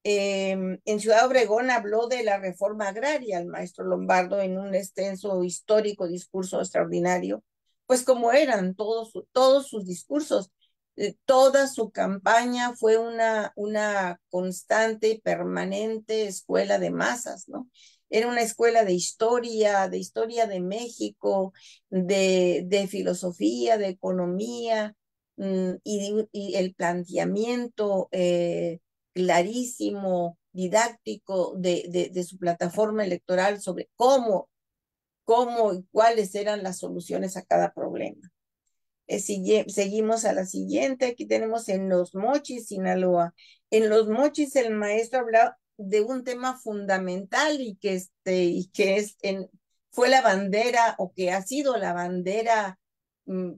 Speaker 3: En Ciudad Obregón habló de la reforma agraria el maestro Lombardo en un extenso histórico discurso extraordinario, pues como eran todos sus discursos. Toda su campaña fue una constante y permanente escuela de masas, ¿no? Era una escuela de historia de México, de filosofía, de economía, y el planteamiento clarísimo, didáctico de su plataforma electoral sobre cómo y cuáles eran las soluciones a cada problema. Seguimos a la siguiente. Aquí tenemos en Los Mochis, Sinaloa. En Los Mochis el maestro hablaba de un tema fundamental fue la bandera, o que ha sido la bandera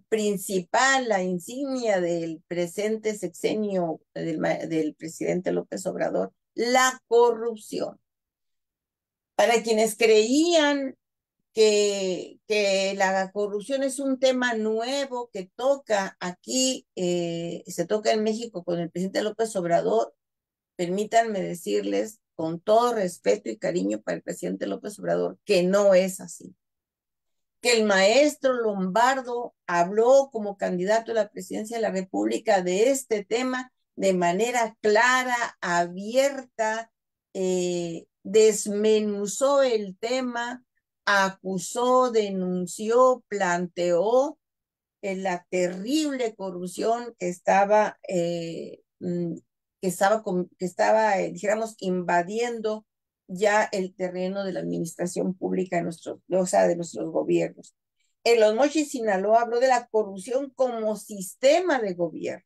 Speaker 3: principal, la insignia del presente sexenio del presidente López Obrador, la corrupción. Para quienes creían que la corrupción es un tema nuevo que toca aquí, se toca en México con el presidente López Obrador, permítanme decirles con todo respeto y cariño para el presidente López Obrador que no es así. Que el maestro Lombardo habló como candidato a la presidencia de la República de este tema de manera clara, abierta, desmenuzó el tema, acusó, denunció, planteó la terrible corrupción que estaba, dijéramos, invadiendo ya el terreno de la administración pública de o sea, de nuestros gobiernos. En Los Mochis, Sinaloa, habló de la corrupción como sistema de gobierno.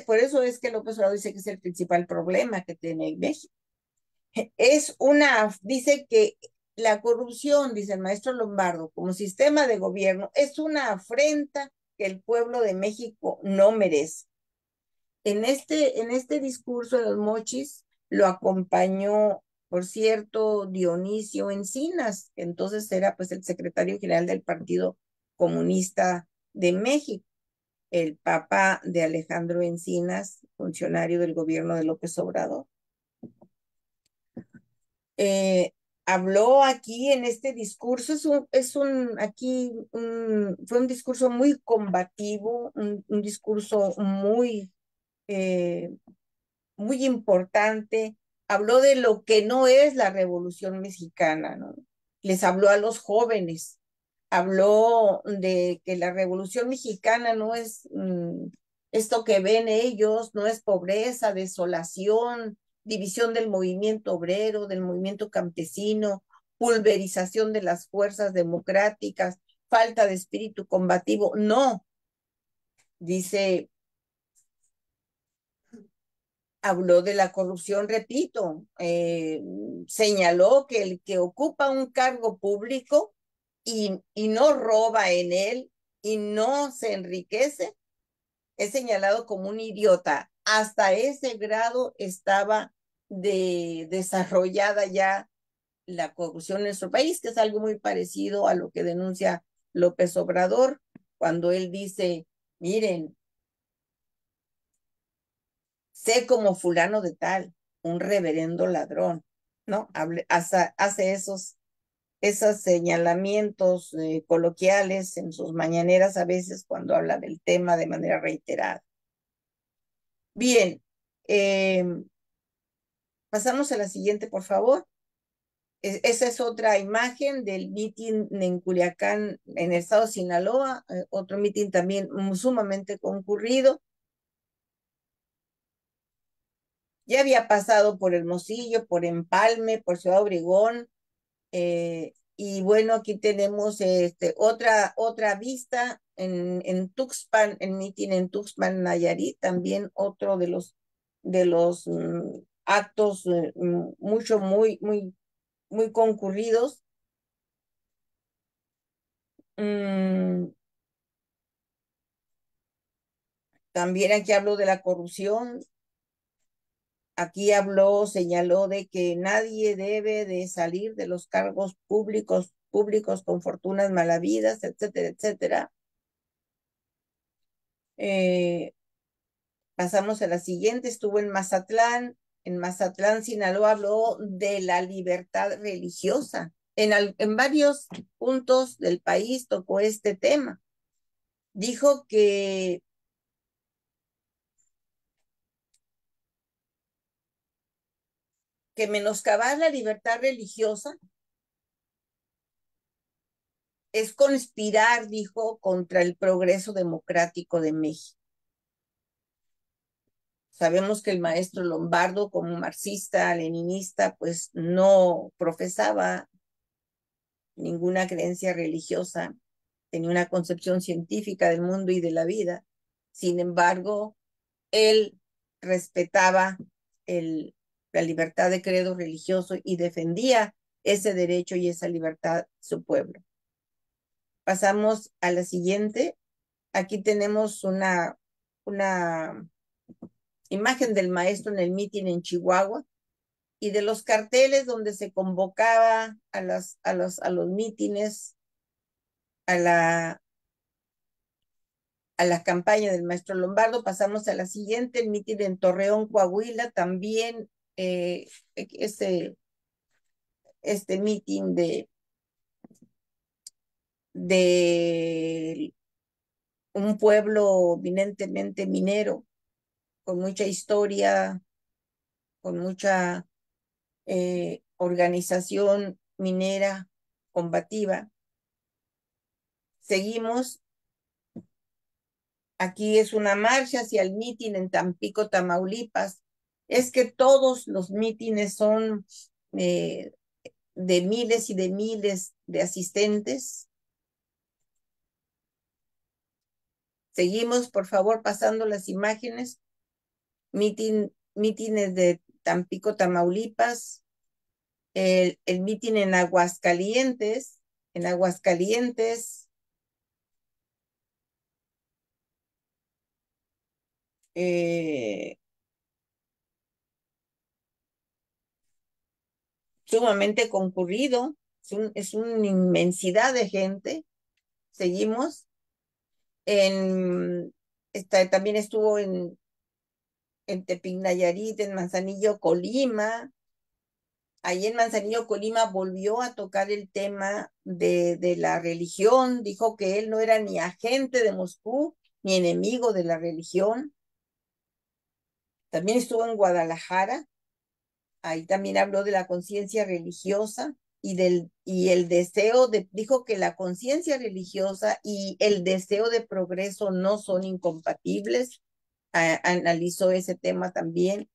Speaker 3: Por eso es que López Obrador dice que es el principal problema que tiene México. Dice que la corrupción, dice el maestro Lombardo, como sistema de gobierno, es una afrenta que el pueblo de México no merece. En este discurso de Los Mochis lo acompañó, por cierto, Dionisio Encinas, que entonces era pues el secretario general del Partido Comunista de México, el papá de Alejandro Encinas, funcionario del gobierno de López Obrador. eh, Habló aquí en este discurso, fue un discurso muy combativo, un discurso eh, muy importante. Habló de lo que no es la Revolución Mexicana, ¿no? Les habló a los jóvenes, habló de que la Revolución Mexicana no es esto que ven ellos, no es pobreza, desolación, división del movimiento obrero, del movimiento campesino, pulverización de las fuerzas democráticas, falta de espíritu combativo. No, dice, habló de la corrupción, repito, señaló que el que ocupa un cargo público y no roba en él y no se enriquece, es señalado como un idiota. Hasta ese grado estaba desarrollada ya la corrupción en nuestro país, que es algo muy parecido a lo que denuncia López Obrador cuando él dice, miren, sé como fulano de tal, un reverendo ladrón, ¿no? Hace esos señalamientos coloquiales en sus mañaneras a veces cuando habla del tema de manera reiterada. Bien, eh, pasamos a la siguiente, por favor. Esa es otra imagen del mitin en Culiacán, en el estado de Sinaloa, otro mitin también sumamente concurrido. Ya había pasado por Hermosillo, por Empalme, por Ciudad Obregón, y bueno, aquí tenemos otra vista en Tuxpan, el mitin en Tuxpan, Nayarit, también otro de los actos muy concurridos. Mm, También aquí habló de la corrupción. Aquí señaló de que nadie debe de salir de los cargos públicos con fortunas malavidas, etcétera, etcétera. Eh, Pasamos a la siguiente, estuvo en Mazatlán, Sinaloa, habló de la libertad religiosa. En varios puntos del país tocó este tema. Dijo que menoscabar la libertad religiosa es conspirar, dijo, contra el progreso democrático de México. Sabemos que el maestro Lombardo, como marxista, leninista, pues no profesaba ninguna creencia religiosa, tenía una concepción científica del mundo y de la vida. Sin embargo, él respetaba la libertad de credo religioso y defendía ese derecho y esa libertad de su pueblo. Pasamos a la siguiente. Aquí tenemos una imagen del maestro en el mitin en Chihuahua y de los carteles donde se convocaba a los mítines, a la campaña del maestro Lombardo. Pasamos a la siguiente, el mitin en Torreón, Coahuila, también este mitin de un pueblo eminentemente minero, con mucha historia, con mucha organización minera combativa. Seguimos. Aquí es una marcha hacia el mitin en Tampico, Tamaulipas. Es que todos los mítines son de miles de asistentes. Seguimos, por favor, pasando las imágenes. Mítines de Tampico, Tamaulipas. El mitin en Aguascalientes. En Aguascalientes. Sumamente concurrido, es una inmensidad de gente. Seguimos. También estuvo en Tepic, Nayarit, en Manzanillo, Colima. Ahí en Manzanillo, Colima, volvió a tocar el tema de la religión. Dijo que él no era ni agente de Moscú, ni enemigo de la religión. También estuvo en Guadalajara. Ahí también habló de la conciencia religiosa y el deseo dijo que la conciencia religiosa y el deseo de progreso no son incompatibles. Analizó ese tema también.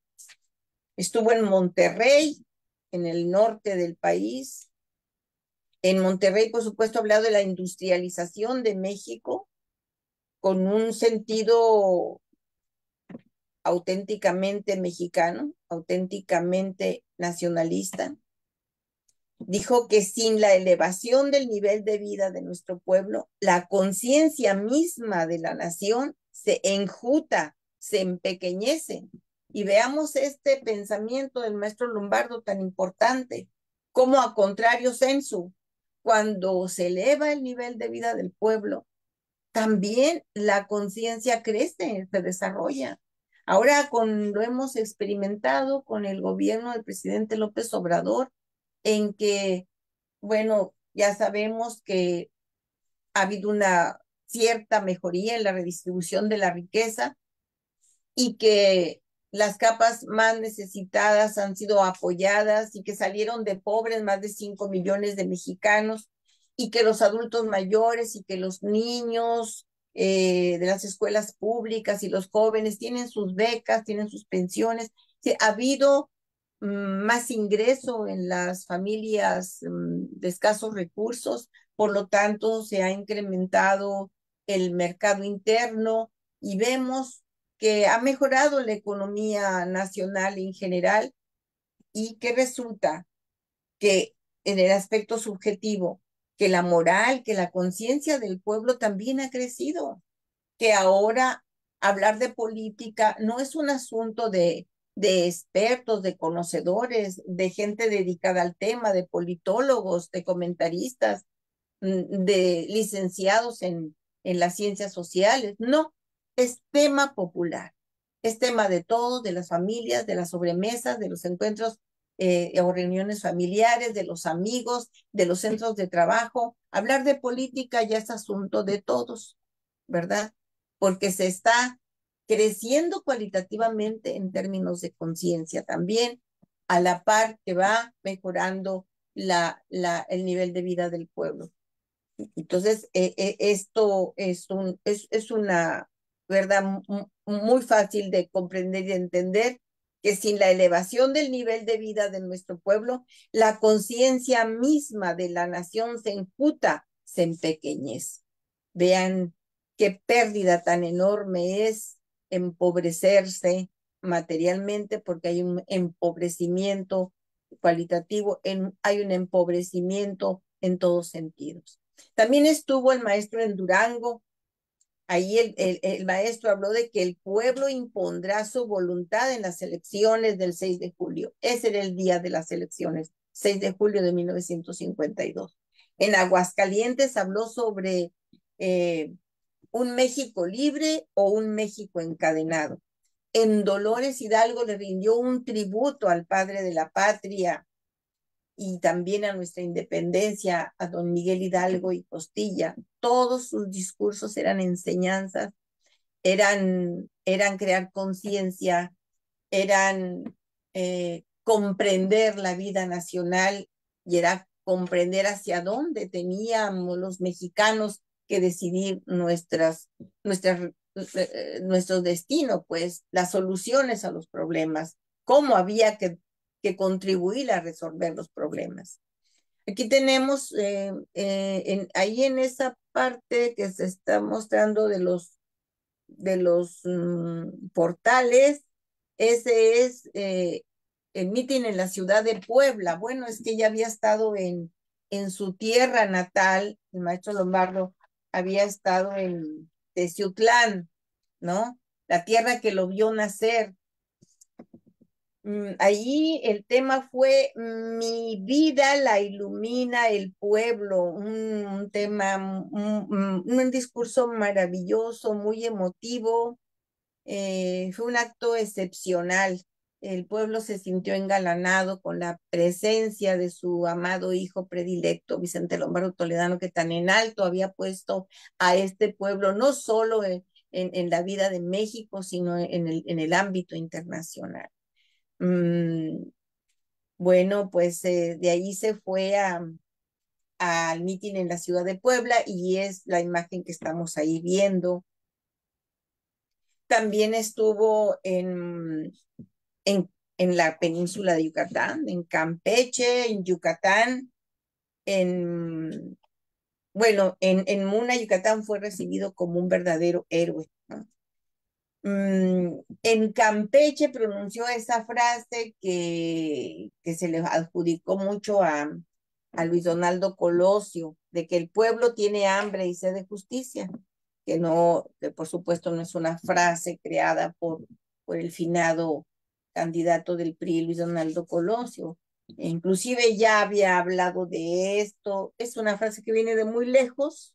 Speaker 3: Estuvo en Monterrey, en el norte del país. En Monterrey, por supuesto, ha hablado de la industrialización de México con un sentido auténticamente mexicano, auténticamente nacionalista. Dijo que sin la elevación del nivel de vida de nuestro pueblo, la conciencia misma de la nación se enjuta, se empequeñece. Y veamos este pensamiento del maestro Lombardo tan importante, como a contrario sensu, cuando se eleva el nivel de vida del pueblo, también la conciencia crece, se desarrolla. Ahora lo hemos experimentado con el gobierno del presidente López Obrador, en que, bueno, ya sabemos que ha habido una cierta mejoría en la redistribución de la riqueza y que las capas más necesitadas han sido apoyadas y que salieron de pobres más de 5 millones de mexicanos y que los adultos mayores y que los niños de las escuelas públicas y los jóvenes tienen sus becas, tienen sus pensiones. Sí, ha habido más ingreso en las familias de escasos recursos, por lo tanto se ha incrementado el mercado interno y vemos que ha mejorado la economía nacional en general y que resulta que en el aspecto subjetivo, que la moral, que la conciencia del pueblo también ha crecido, que ahora hablar de política no es un asunto de expertos, de conocedores, de gente dedicada al tema, de politólogos, de comentaristas, de licenciados en las ciencias sociales. No, es tema popular, es tema de todos, de las familias, de las sobremesas, de los encuentros o reuniones familiares, de los amigos, de los centros de trabajo. Hablar de política ya es asunto de todos, ¿verdad? Porque se está creciendo cualitativamente en términos de conciencia también, a la par que va mejorando el nivel de vida del pueblo. Entonces, esto es una verdad muy fácil de comprender y de entender, que sin la elevación del nivel de vida de nuestro pueblo, la conciencia misma de la nación se enjuta, se empequeñece. Vean qué pérdida tan enorme es empobrecerse materialmente, porque hay un empobrecimiento cualitativo, hay un empobrecimiento en todos sentidos. También estuvo el maestro en Durango. Ahí el maestro habló de que el pueblo impondrá su voluntad en las elecciones del 6 de julio. Ese era el día de las elecciones, 6 de julio de 1952. En Aguascalientes habló sobre un México libre o un México encadenado. En Dolores Hidalgo le rindió un tributo al padre de la patria y también a nuestra independencia, a don Miguel Hidalgo y Costilla. Todos sus discursos eran enseñanzas. eran crear conciencia, eran comprender la vida nacional y era comprender hacia dónde teníamos los mexicanos que decidir nuestro destino, pues las soluciones a los problemas, cómo había que contribuir a resolver los problemas. Aquí tenemos, ahí en esa parte que se está mostrando de los portales, ese es el mitin en la ciudad de Puebla. Bueno, es que ya había estado en su tierra natal, el maestro Lombardo había estado en Teciutlán, ¿no? La tierra que lo vio nacer. Allí el tema fue Mi vida la ilumina el pueblo, un tema, un discurso maravilloso, muy emotivo, fue un acto excepcional. El pueblo se sintió engalanado con la presencia de su amado hijo predilecto, Vicente Lombardo Toledano, que tan en alto había puesto a este pueblo, no solo en la vida de México, sino en el ámbito internacional. Bueno, pues de ahí se fue al mitin en la ciudad de Puebla y es la imagen que estamos ahí viendo. También estuvo en la península de Yucatán, en Campeche, en Yucatán, bueno, en Muna, Yucatán, fue recibido como un verdadero héroe, ¿no? En Campeche pronunció esa frase que se le adjudicó mucho a Luis Donaldo Colosio, de que el pueblo tiene hambre y sed de justicia, que no, que por supuesto no es una frase creada por el finado candidato del PRI, Luis Donaldo Colosio. Inclusive ya había hablado de esto, es una frase que viene de muy lejos,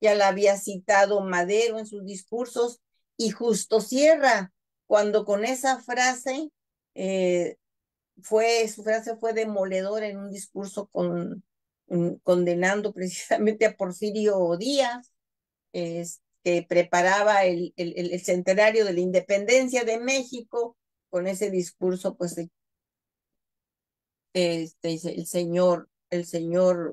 Speaker 3: ya la había citado Madero en sus discursos y Justo Sierra, cuando con esa frase eh, su frase fue demoledora en un discurso condenando precisamente a Porfirio Díaz, que preparaba el centenario de la independencia de México. Con ese discurso, pues el señor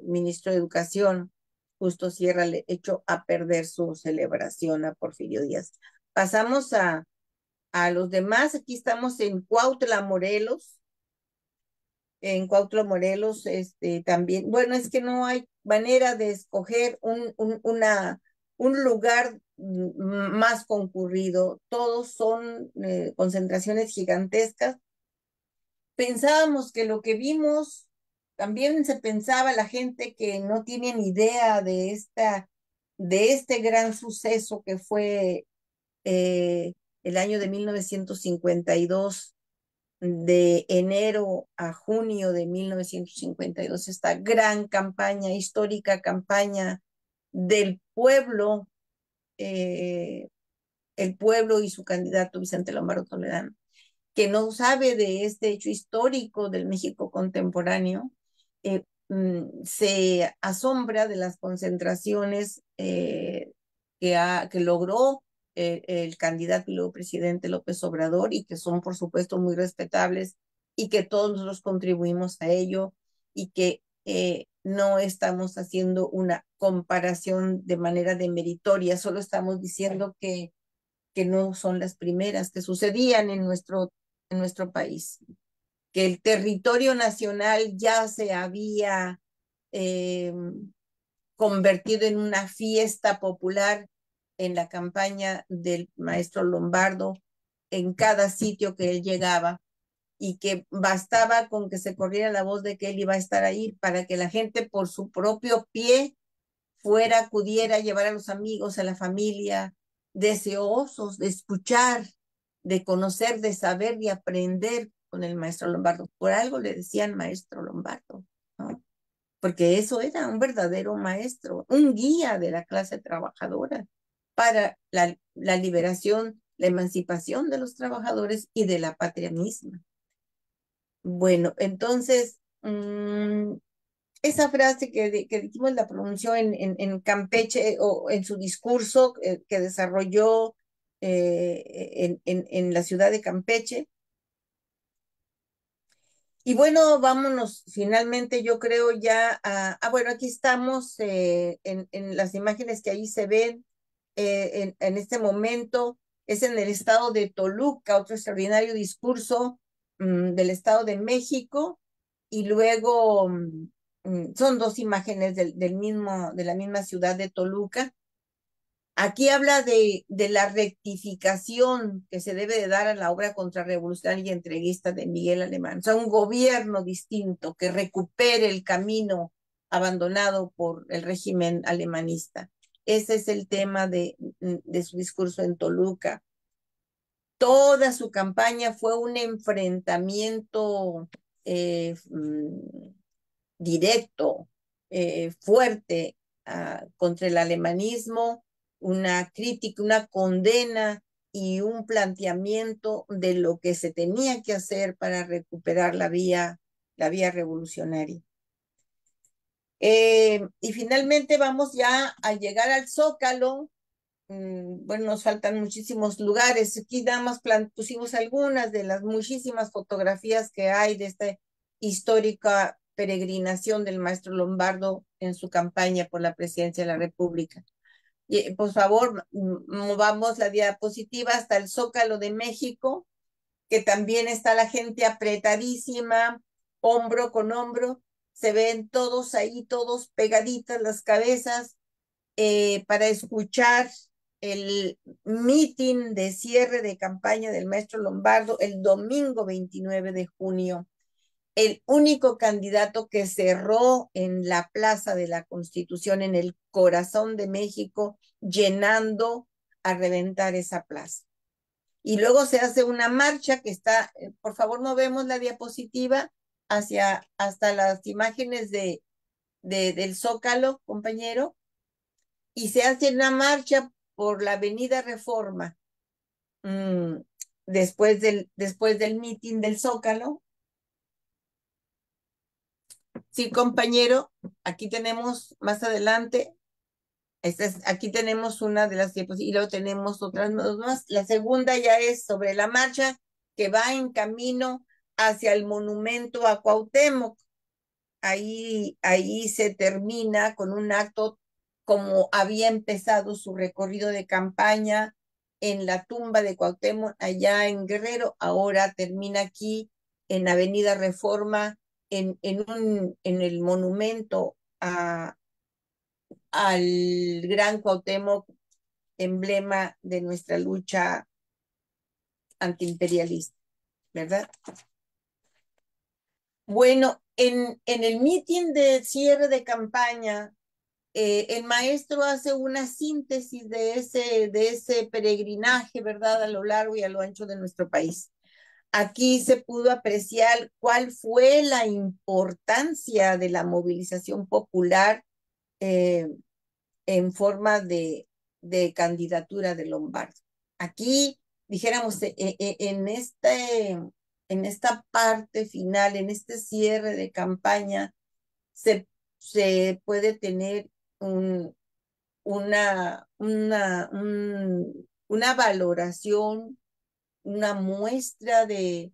Speaker 3: ministro de Educación, Justo Sierra, le echó a perder su celebración a Porfirio Díaz. Pasamos a los demás. Aquí estamos en Cuautla, Morelos. En Cuautla, Morelos, también, bueno, es que no hay manera de escoger un lugar más concurrido. Todos son concentraciones gigantescas. Pensábamos que lo que vimos, también se pensaba la gente que no tiene ni idea de este gran suceso que fue el año de 1952, de enero a junio de 1952, esta gran campaña, histórica campaña del pueblo, el pueblo y su candidato Vicente Lombardo Toledano, que no sabe de este hecho histórico del México contemporáneo, se asombra de las concentraciones que logró el candidato y luego presidente López Obrador, y que son, por supuesto, muy respetables, y que todos nosotros contribuimos a ello, y que no estamos haciendo una comparación de manera demeritoria, solo estamos diciendo que no son las primeras que sucedían en nuestro país, que el territorio nacional ya se había eh, convertido en una fiesta popular en la campaña del maestro Lombardo, en cada sitio que él llegaba, y que bastaba con que se corriera la voz de que él iba a estar ahí para que la gente por su propio pie fuera, acudiera a llevar a los amigos, a la familia, deseosos de escuchar, de conocer, de saber, de aprender con el maestro Lombardo. Por algo le decían maestro Lombardo, ¿no? Porque eso era un verdadero maestro, un guía de la clase trabajadora para la liberación, la emancipación de los trabajadores y de la patria misma. Bueno, entonces, esa frase que dijimos la pronunció en Campeche, o en su discurso que desarrolló en la ciudad de Campeche. Y bueno, vámonos finalmente, yo creo ya bueno, aquí estamos en las imágenes que ahí se ven en este momento, es en el estado de Toluca, otro extraordinario discurso del estado de México, y luego son dos imágenes de la misma ciudad de Toluca. Aquí habla de la rectificación que se debe de dar a la obra contrarrevolucionaria y entreguista de Miguel Alemán. O sea, un gobierno distinto que recupere el camino abandonado por el régimen alemanista. Ese es el tema de su discurso en Toluca. Toda su campaña fue un enfrentamiento directo, fuerte contra el alemanismo, una crítica, una condena y un planteamiento de lo que se tenía que hacer para recuperar la vía revolucionaria. Y finalmente vamos ya a llegar al Zócalo. Bueno, nos faltan muchísimos lugares. Aquí nada más pusimos algunas de las muchísimas fotografías que hay de esta histórica peregrinación del maestro Lombardo en su campaña por la presidencia de la República. Y, por favor, movamos la diapositiva hasta el Zócalo de México, que también está la gente apretadísima, hombro con hombro. Se ven todos ahí, todos pegaditas las cabezas para escuchar el meeting de cierre de campaña del maestro Lombardo el domingo 29 de junio. El único candidato que cerró en la Plaza de la Constitución, en el corazón de México, llenando a reventar esa plaza. Y luego se hace una marcha que está, por favor, no vemos la diapositiva hasta las imágenes del Zócalo, compañero, y se hace una marcha por la Avenida Reforma después del meeting del Zócalo. Sí, compañero, aquí tenemos más adelante, aquí tenemos una de las diapositivas y luego tenemos otras dos más. La segunda ya es sobre la marcha que va en camino hacia el monumento a Cuauhtémoc. Ahí se termina con un acto como había empezado su recorrido de campaña en la tumba de Cuauhtémoc allá en Guerrero, ahora termina aquí en Avenida Reforma, en el monumento al gran Cuauhtémoc, emblema de nuestra lucha antiimperialista, ¿verdad? Bueno, en el mitin de cierre de campaña, el maestro hace una síntesis de ese peregrinaje, ¿verdad?, a lo largo y a lo ancho de nuestro país. Aquí se pudo apreciar cuál fue la importancia de la movilización popular en forma de candidatura de Lombardo. Aquí, dijéramos, en esta parte final, en este cierre de campaña, se puede tener una valoración, una muestra del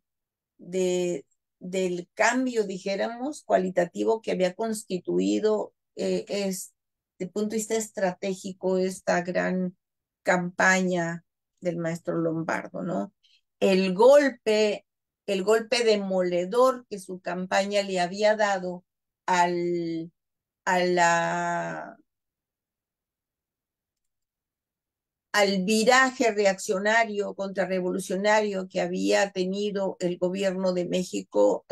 Speaker 3: cambio, dijéramos, cualitativo que había constituido de punto de vista estratégico esta gran campaña del maestro Lombardo, ¿no? El golpe, el golpe demoledor que su campaña le había dado al, a la, al viraje reaccionario, contrarrevolucionario que había tenido el gobierno de México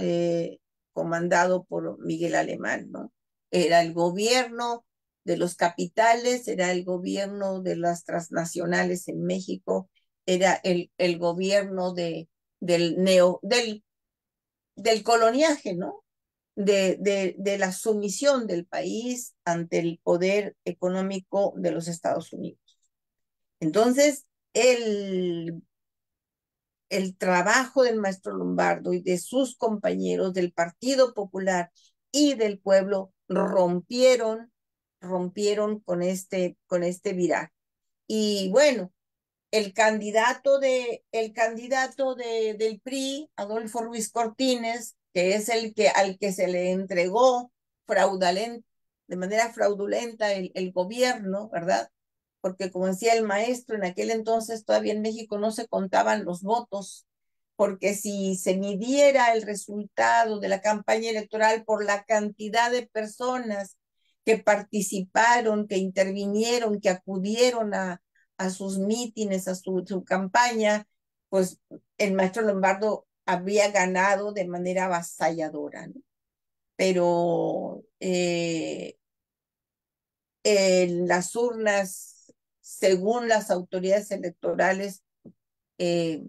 Speaker 3: comandado por Miguel Alemán, ¿no? Era el gobierno de los capitales, era el gobierno de las transnacionales en México, era el gobierno del coloniaje, ¿no? De la sumisión del país ante el poder económico de los Estados Unidos. Entonces, el trabajo del maestro Lombardo y de sus compañeros del Partido Popular y del pueblo rompieron con este viraje. Y bueno, del PRI, Adolfo Ruiz Cortines, que es al que se le entregó de manera fraudulenta el gobierno, ¿verdad? Porque como decía el maestro, en aquel entonces todavía en México no se contaban los votos, porque si se midiera el resultado de la campaña electoral por la cantidad de personas que participaron, que intervinieron, que acudieron a sus mítines, a su campaña, pues el maestro Lombardo había ganado de manera avasalladora, ¿no? Pero en las urnas, según las autoridades electorales, eh,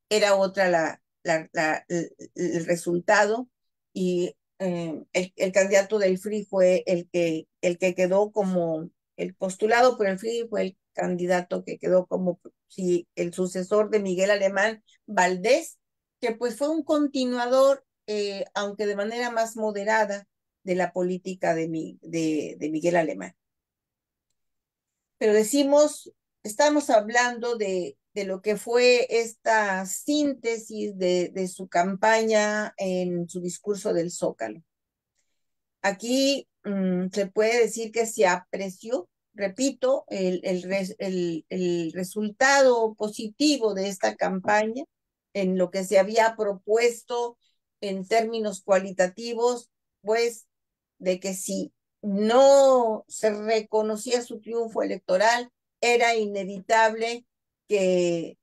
Speaker 3: era otra el resultado y el candidato del FRI fue el que quedó como el postulado por el FRI, fue el candidato que quedó como si el sucesor de Miguel Alemán Valdés, que pues fue un continuador, aunque de manera más moderada, de la política de Miguel Alemán. Pero estamos hablando de lo que fue esta síntesis de su campaña en su discurso del Zócalo. Aquí se puede decir que se apreció, repito, el resultado positivo de esta campaña en lo que se había propuesto en términos cualitativos, pues de que si no se reconocía su triunfo electoral, era inevitable que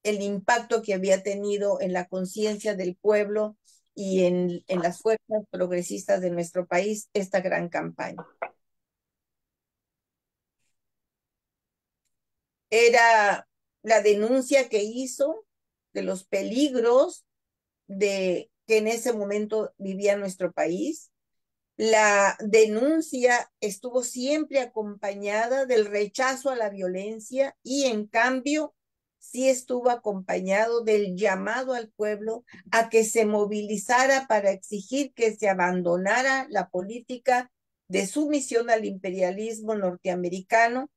Speaker 3: el impacto que había tenido en la conciencia del pueblo y en las fuerzas progresistas de nuestro país esta gran campaña. Era la denuncia que hizo de los peligros que en ese momento vivía nuestro país. La denuncia estuvo siempre acompañada del rechazo a la violencia y en cambio sí estuvo acompañado del llamado al pueblo a que se movilizara para exigir que se abandonara la política de sumisión al imperialismo norteamericano,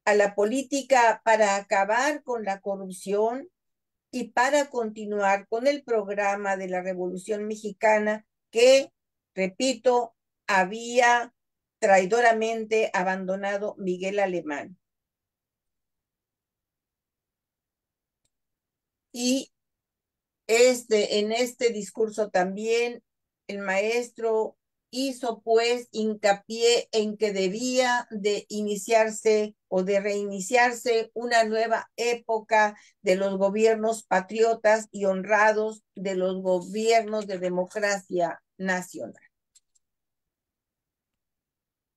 Speaker 3: a la política para acabar con la corrupción y para continuar con el programa de la Revolución Mexicana que, repito, había traidoramente abandonado Miguel Alemán. Y en este discurso también el maestro hizo pues hincapié en que debía de iniciarse o de reiniciarse una nueva época de los gobiernos patriotas y honrados, de los gobiernos de democracia nacional.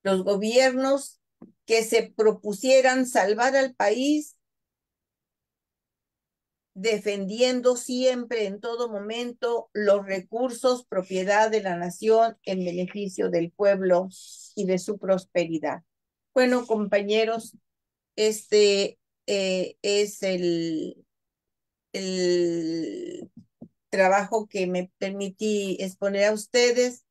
Speaker 3: Los gobiernos que se propusieran salvar al país defendiendo siempre, en todo momento, los recursos propiedad de la nación en beneficio del pueblo y de su prosperidad. Bueno, compañeros, este es el trabajo que me permití exponer a ustedes.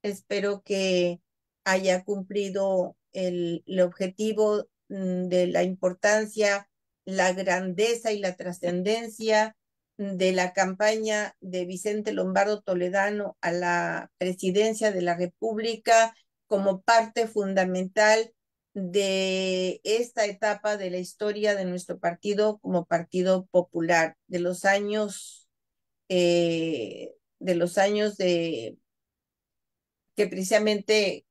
Speaker 3: Espero que haya cumplido el objetivo de la importancia, la grandeza y la trascendencia de la campaña de Vicente Lombardo Toledano a la presidencia de la República como parte fundamental de esta etapa de la historia de nuestro partido como Partido Popular, de los años que precisamente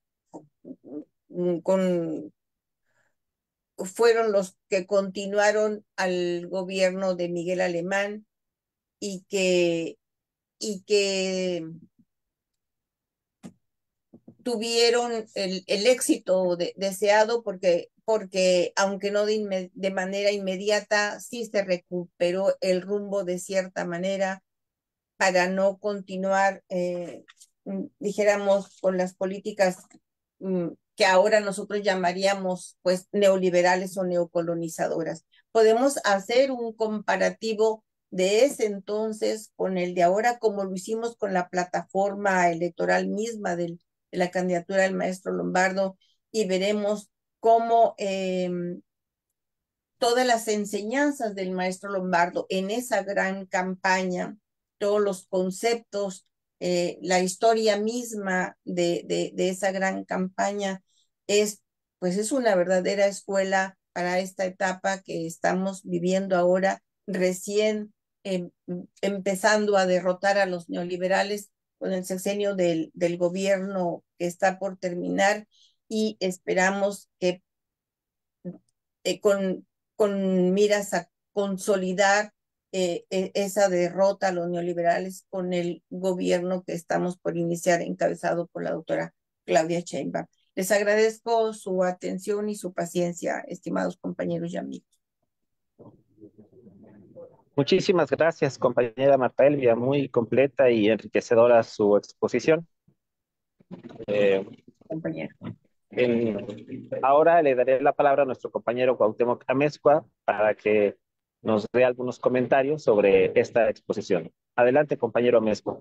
Speaker 3: fueron los que continuaron al gobierno de Miguel Alemán y que tuvieron el éxito deseado porque aunque no de manera inmediata, sí se recuperó el rumbo de cierta manera para no continuar, dijéramos, con las políticas que ahora nosotros llamaríamos pues neoliberales o neocolonizadoras. Podemos hacer un comparativo de ese entonces con el de ahora, como lo hicimos con la plataforma electoral misma de la candidatura del maestro Lombardo, y veremos cómo todas las enseñanzas del maestro Lombardo en esa gran campaña, todos los conceptos, la historia misma de esa gran campaña pues es una verdadera escuela para esta etapa que estamos viviendo ahora, recién empezando a derrotar a los neoliberales con el sexenio del gobierno que está por terminar, y esperamos que eh, con, con miras a consolidar esa derrota a los neoliberales con el gobierno que estamos por iniciar, encabezado por la doctora Claudia Sheinbaum. Les agradezco su atención y su paciencia, estimados compañeros y amigos.
Speaker 2: Muchísimas gracias, compañera Marta Elvia. Muy completa y enriquecedora su exposición. Eh,
Speaker 3: Compañero.
Speaker 2: Ahora le daré la palabra a nuestro compañero Cuauhtémoc Amezcua para que nos dé algunos comentarios sobre esta exposición. Adelante, compañero Amezcua.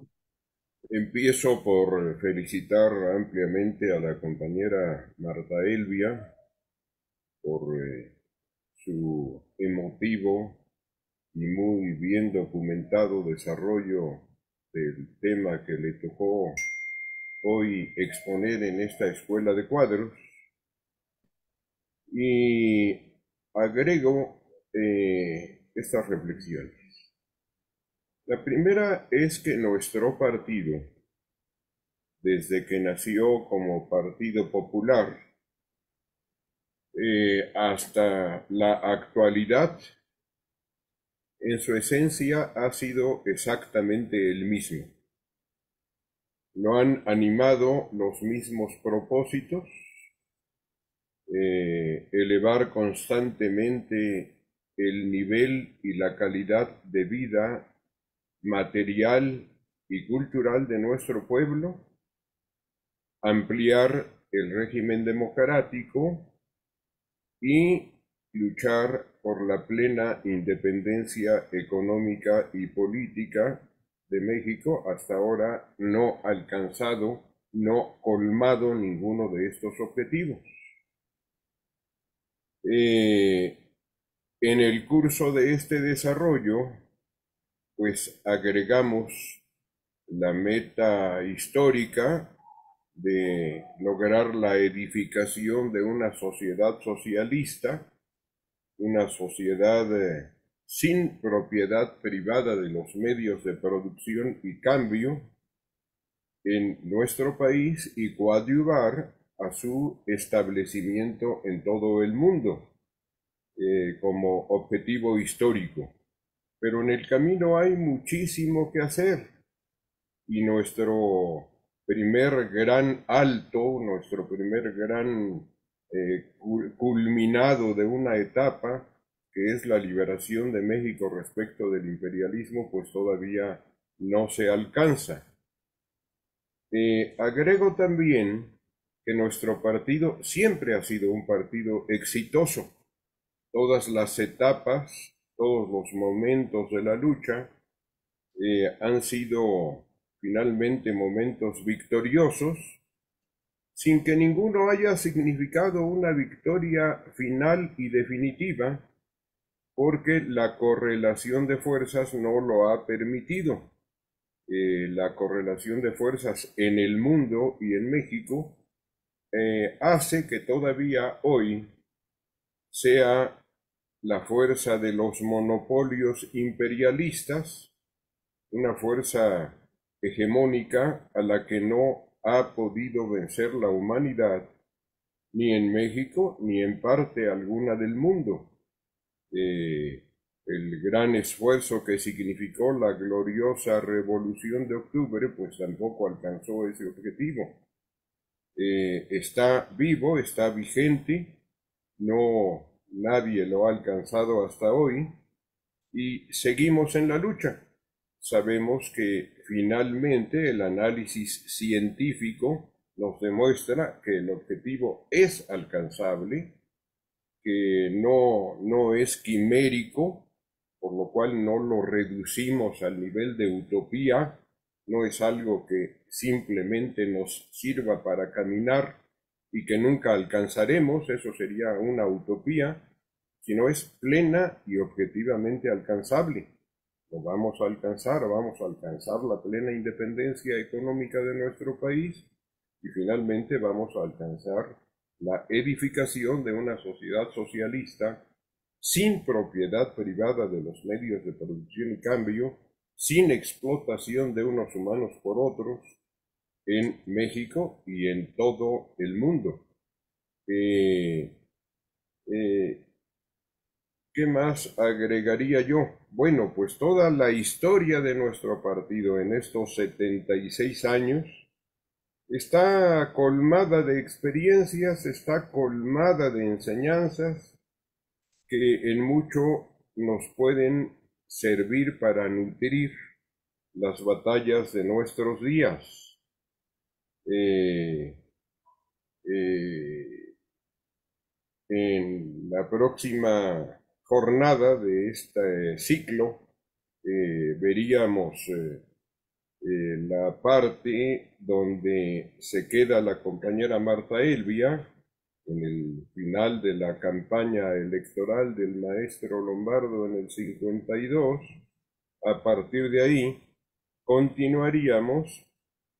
Speaker 4: Empiezo por felicitar ampliamente a la compañera Marta Elvia por su emotivo y muy bien documentado desarrollo del tema que le tocó hoy exponer en esta escuela de cuadros. Y agrego estas reflexiones. La primera es que nuestro partido, desde que nació como Partido Popular hasta la actualidad, en su esencia ha sido exactamente el mismo. No han animado los mismos propósitos, elevar constantemente el nivel y la calidad de vida material y cultural de nuestro pueblo, ampliar el régimen democrático y luchar por la plena independencia económica y política de México. Hasta ahora no alcanzado, no colmado ninguno de estos objetivos. En el curso de este desarrollo, pues agregamos la meta histórica de lograr la edificación de una sociedad socialista, una sociedad sin propiedad privada de los medios de producción y cambio en nuestro país, y coadyuvar a su establecimiento en todo el mundo como objetivo histórico. Pero en el camino hay muchísimo que hacer, y nuestro primer gran alto, nuestro primer gran culminado de una etapa, que es la liberación de México respecto del imperialismo, pues todavía no se alcanza. Agrego también que nuestro partido siempre ha sido un partido exitoso. Todas las etapas, todos los momentos de la lucha han sido finalmente momentos victoriosos, sin que ninguno haya significado una victoria final y definitiva, porque la correlación de fuerzas no lo ha permitido. La correlación de fuerzas en el mundo y en México hace que todavía hoy sea la fuerza de los monopolios imperialistas, una fuerza hegemónica a la que no ha podido vencer la humanidad, ni en México ni en parte alguna del mundo. El gran esfuerzo que significó la gloriosa Revolución de Octubre, pues tampoco alcanzó ese objetivo. Está vivo, está vigente, no, nadie lo ha alcanzado hasta hoy, y seguimos en la lucha. Sabemos que finalmente el análisis científico nos demuestra que el objetivo es alcanzable, que no es quimérico, por lo cual no lo reducimos al nivel de utopía, no es algo que simplemente nos sirva para caminar y que nunca alcanzaremos, eso sería una utopía, sino es plena y objetivamente alcanzable. Lo vamos a alcanzar la plena independencia económica de nuestro país y finalmente vamos a alcanzar la edificación de una sociedad socialista sin propiedad privada de los medios de producción y cambio, sin explotación de unos humanos por otros en México y en todo el mundo. ¿Qué más agregaría yo? Bueno, pues toda la historia de nuestro partido en estos 76 años está colmada de experiencias, está colmada de enseñanzas que en mucho nos pueden servir para nutrir las batallas de nuestros días. En la próxima jornada de este ciclo veríamos la parte donde se queda la compañera Marta Elvia en el final de la campaña electoral del maestro Lombardo en el 52. A partir de ahí continuaríamos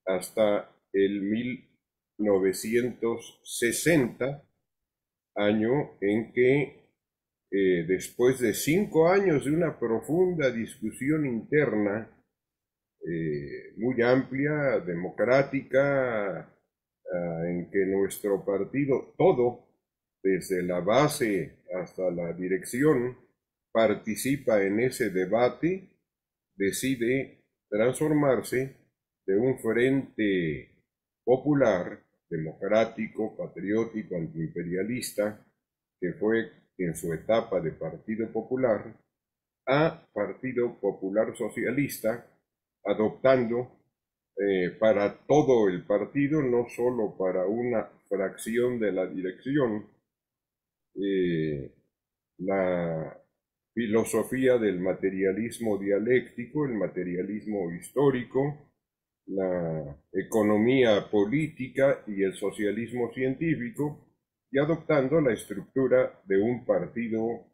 Speaker 4: hasta el 1960, año en que después de 5 años de una profunda discusión interna, muy amplia, democrática, en que nuestro partido, todo, desde la base hasta la dirección, participa en ese debate, decide transformarse de un frente popular, democrático, patriótico, antiimperialista, que fue en su etapa de Partido Popular, a Partido Popular Socialista, adoptando para todo el partido, no solo para una fracción de la dirección, la filosofía del materialismo dialéctico, el materialismo histórico, la economía política y el socialismo científico, y adoptando la estructura de un partido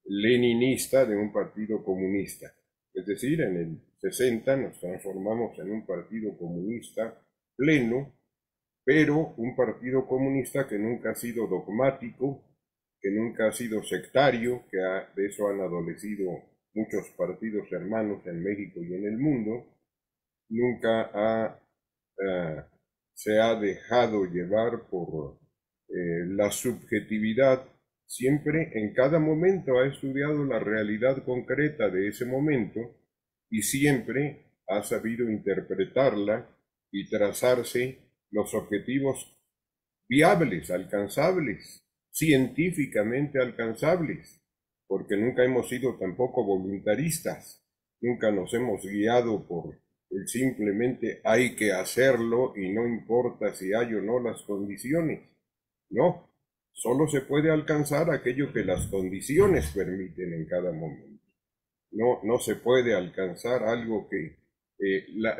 Speaker 4: leninista, de un partido comunista. Es decir, en el 60 nos transformamos en un partido comunista pleno, pero un partido comunista que nunca ha sido dogmático, que nunca ha sido sectario, que de eso han adolecido muchos partidos hermanos en México y en el mundo, nunca se ha dejado llevar por la subjetividad, siempre en cada momento ha estudiado la realidad concreta de ese momento y siempre ha sabido interpretarla y trazarse los objetivos viables, alcanzables, científicamente alcanzables, porque nunca hemos sido tampoco voluntaristas, nunca nos hemos guiado por el simplemente hay que hacerlo y no importa si hay o no las condiciones. No, solo se puede alcanzar aquello que las condiciones permiten en cada momento. No se puede alcanzar algo que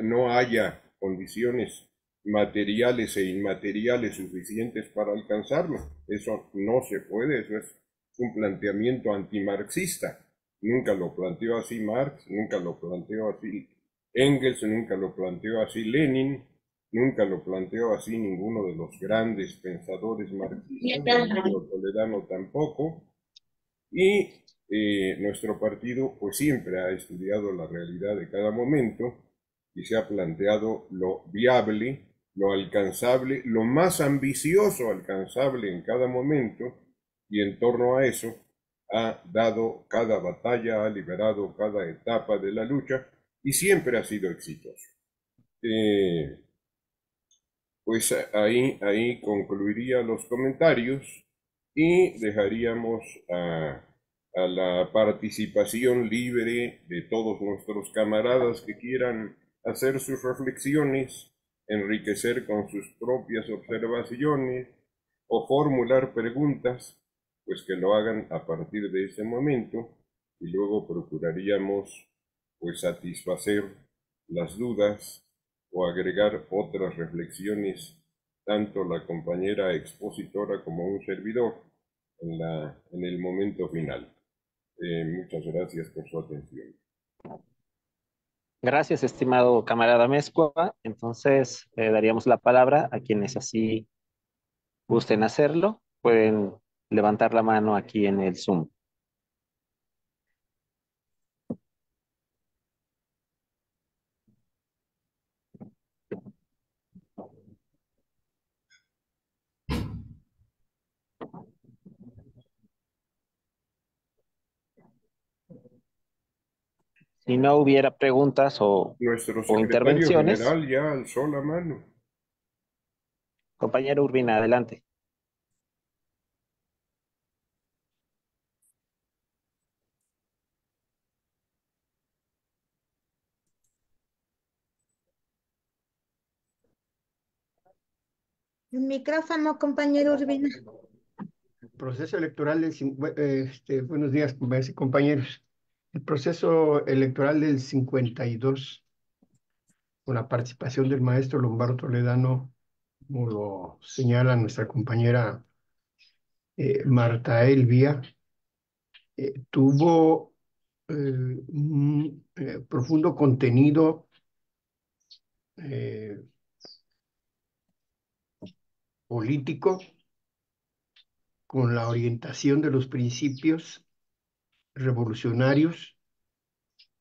Speaker 4: no haya condiciones materiales e inmateriales suficientes para alcanzarlo. Eso no se puede, eso es un planteamiento antimarxista. Nunca lo planteó así Marx, nunca lo planteó así Engels, nunca lo planteó así Lenin, nunca lo planteó así ninguno de los grandes pensadores marxistas, Toledano tampoco, y nuestro partido pues siempre ha estudiado la realidad de cada momento y se ha planteado lo viable, lo alcanzable, lo más ambicioso alcanzable en cada momento, y en torno a eso ha dado cada batalla, ha liberado cada etapa de la lucha y siempre ha sido exitoso. Pues ahí concluiría los comentarios y dejaríamos a la participación libre de todos nuestros camaradas que quieran hacer sus reflexiones, enriquecer con sus propias observaciones o formular preguntas, pues que lo hagan a partir de ese momento y luego procuraríamos pues satisfacer las dudas o agregar otras reflexiones, tanto la compañera expositora como un servidor, en el momento final. Muchas gracias por su atención.
Speaker 2: Gracias, estimado camarada Mezcua. Entonces, daríamos la palabra a quienes así gusten hacerlo. Pueden levantar la mano aquí en el Zoom. Si no hubiera preguntas
Speaker 4: Nuestro
Speaker 2: o
Speaker 4: secretario
Speaker 2: intervenciones,
Speaker 4: general ya alzó la mano.
Speaker 2: compañero Urbina, adelante.
Speaker 5: El micrófono, compañero Urbina.
Speaker 6: Proceso electoral buenos días, compañeros y compañeros. El proceso electoral del 52, con la participación del maestro Lombardo Toledano, como lo señala nuestra compañera Marta Elvia, tuvo un profundo contenido eh, político con la orientación de los principios revolucionarios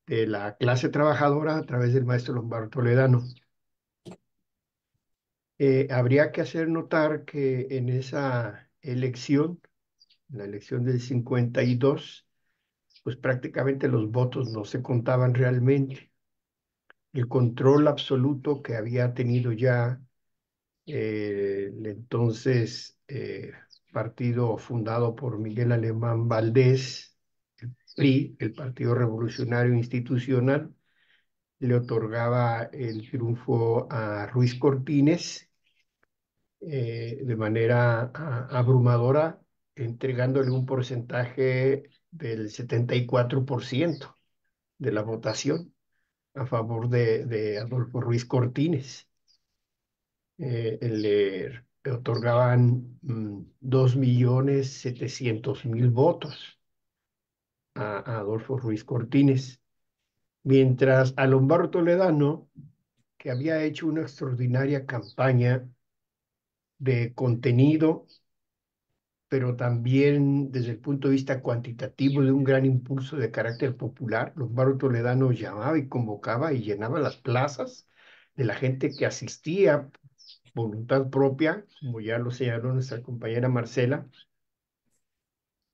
Speaker 6: de la clase trabajadora a través del maestro Lombardo Toledano. Habría que hacer notar que en esa elección, la elección del 52, pues prácticamente los votos no se contaban realmente. El control absoluto que había tenido ya el entonces partido fundado por Miguel Alemán Valdés, el PRI, el Partido Revolucionario Institucional, le otorgaba el triunfo a Ruiz Cortines de manera abrumadora, entregándole un porcentaje del 74% de la votación a favor de Adolfo Ruiz Cortines. Le otorgaban 2.700.000 votos a Adolfo Ruiz Cortines, mientras a Lombardo Toledano, que había hecho una extraordinaria campaña de contenido, pero también desde el punto de vista cuantitativo de un gran impulso de carácter popular. Lombardo Toledano llamaba y convocaba y llenaba las plazas de la gente que asistía, voluntad propia, como ya lo señaló nuestra compañera Marcela,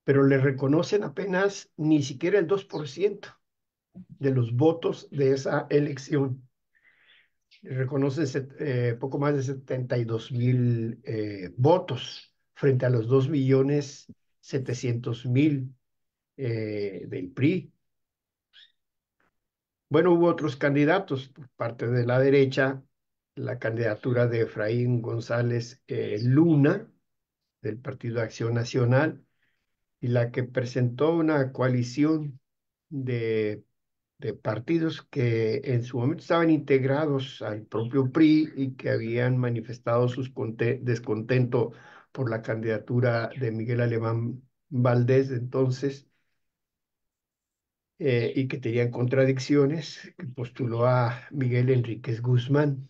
Speaker 6: pero le reconocen apenas ni siquiera el 2% de los votos de esa elección. Le reconocen poco más de 72.000 votos frente a los 2.700.000 del PRI. Bueno, hubo otros candidatos por parte de la derecha, la candidatura de Efraín González Luna, del Partido de Acción Nacional, y la que presentó una coalición de, de partidos que en su momento estaban integrados al propio PRI y que habían manifestado su descontento por la candidatura de Miguel Alemán Valdés de entonces, y que tenían contradicciones, que postuló a Miguel Enríquez Guzmán.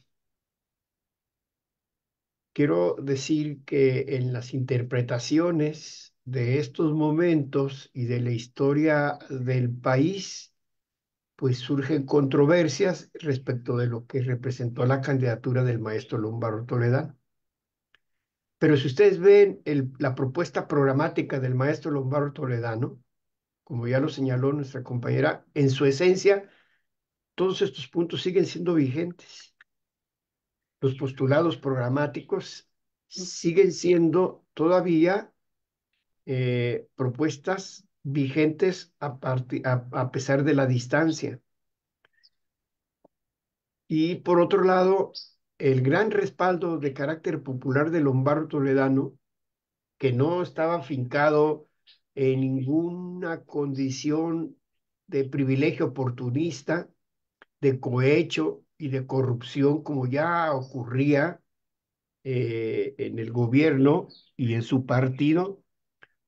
Speaker 6: Quiero decir que en las interpretaciones de estos momentos y de la historia del país, pues surgen controversias respecto de lo que representó la candidatura del maestro Lombardo Toledano. Pero si ustedes ven la propuesta programática del maestro Lombardo Toledano, como ya lo señaló nuestra compañera, en su esencia, todos estos puntos siguen siendo vigentes. Los postulados programáticos siguen siendo todavía propuestas vigentes a pesar de la distancia. Y por otro lado, el gran respaldo de carácter popular de Lombardo Toledano, que no estaba afincado en ninguna condición de privilegio oportunista, de cohecho y de corrupción, como ya ocurría en el gobierno y en su partido,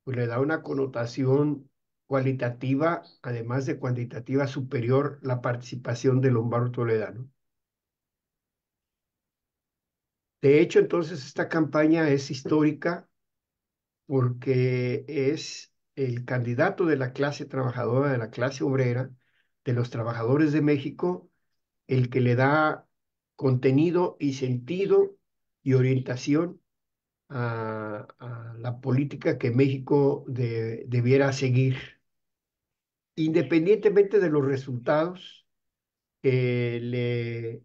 Speaker 6: pues le da una connotación cualitativa, además de cuantitativa, superior la participación de Lombardo Toledano. De hecho, entonces, esta campaña es histórica porque es el candidato de la clase trabajadora, de la clase obrera, de los trabajadores de México, el que le da contenido y sentido y orientación a la política que México debiera seguir, independientemente de los resultados que le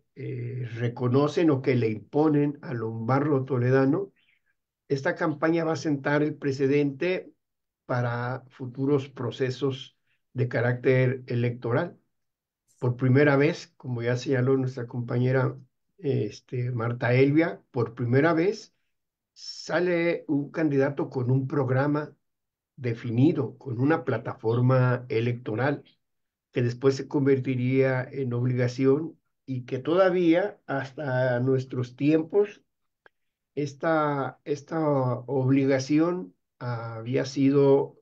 Speaker 6: reconocen o que le imponen a Lombardo Toledano. Esta campaña va a sentar el precedente para futuros procesos de carácter electoral. Por primera vez, como ya señaló nuestra compañera Marta Elvia, por primera vez sale un candidato con un programa definido, con una plataforma electoral que después se convertiría en obligación y que todavía hasta nuestros tiempos esta obligación había sido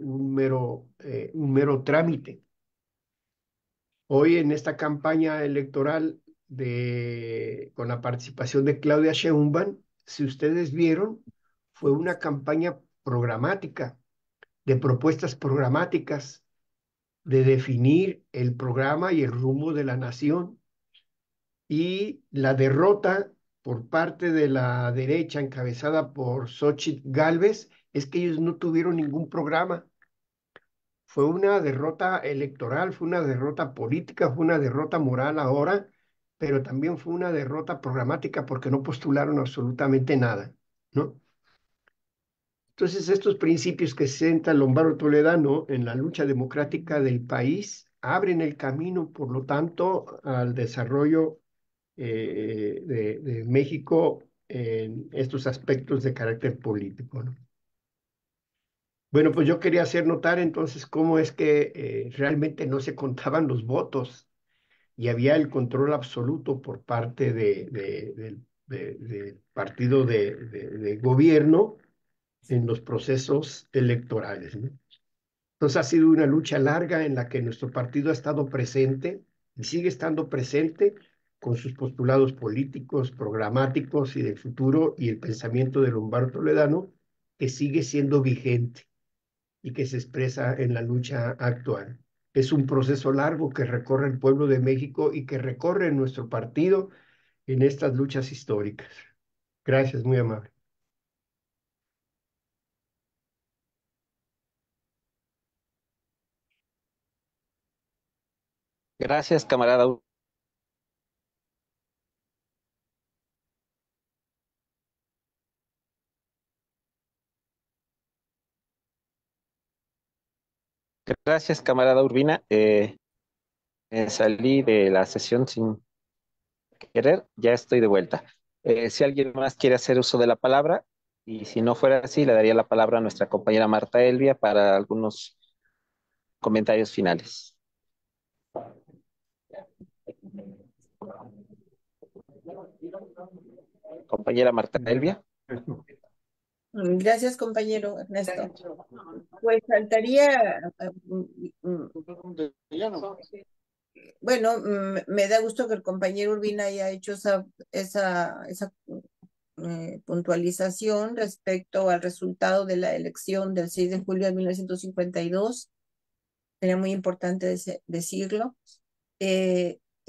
Speaker 6: un mero trámite. Hoy en esta campaña electoral con la participación de Claudia Sheinbaum, si ustedes vieron, fue una campaña programática, de propuestas programáticas, de definir el programa y el rumbo de la nación. Y la derrota por parte de la derecha encabezada por Xóchitl Gálvez es que ellos no tuvieron ningún programa. Fue una derrota electoral, fue una derrota política, fue una derrota moral ahora, pero también fue una derrota programática porque no postularon absolutamente nada, ¿no? Entonces, estos principios que sienta Lombardo Toledano en la lucha democrática del país abren el camino, por lo tanto, al desarrollo de México en estos aspectos de carácter político, ¿no? Bueno, pues yo quería hacer notar entonces cómo es que realmente no se contaban los votos y había el control absoluto por parte del partido de gobierno en los procesos electorales, ¿no? Entonces ha sido una lucha larga en la que nuestro partido ha estado presente y sigue estando presente con sus postulados políticos, programáticos y del futuro y el pensamiento de Lombardo Toledano, que sigue siendo vigente y que se expresa en la lucha actual. Es un proceso largo que recorre el pueblo de México y que recorre nuestro partido en estas luchas históricas. Gracias, muy amable.
Speaker 2: Gracias, camarada. Gracias, camarada Urbina. Salí de la sesión sin querer, ya estoy de vuelta. Si alguien más quiere hacer uso de la palabra, y si no fuera así, le daría la palabra a nuestra compañera Marta Elvia para algunos comentarios finales. Compañera Marta Elvia.
Speaker 3: Gracias, compañero Ernesto. Pues faltaría, bueno, me da gusto que el compañero Urbina haya hecho esa puntualización respecto al resultado de la elección del 6 de julio de 1952. Era muy importante decirlo.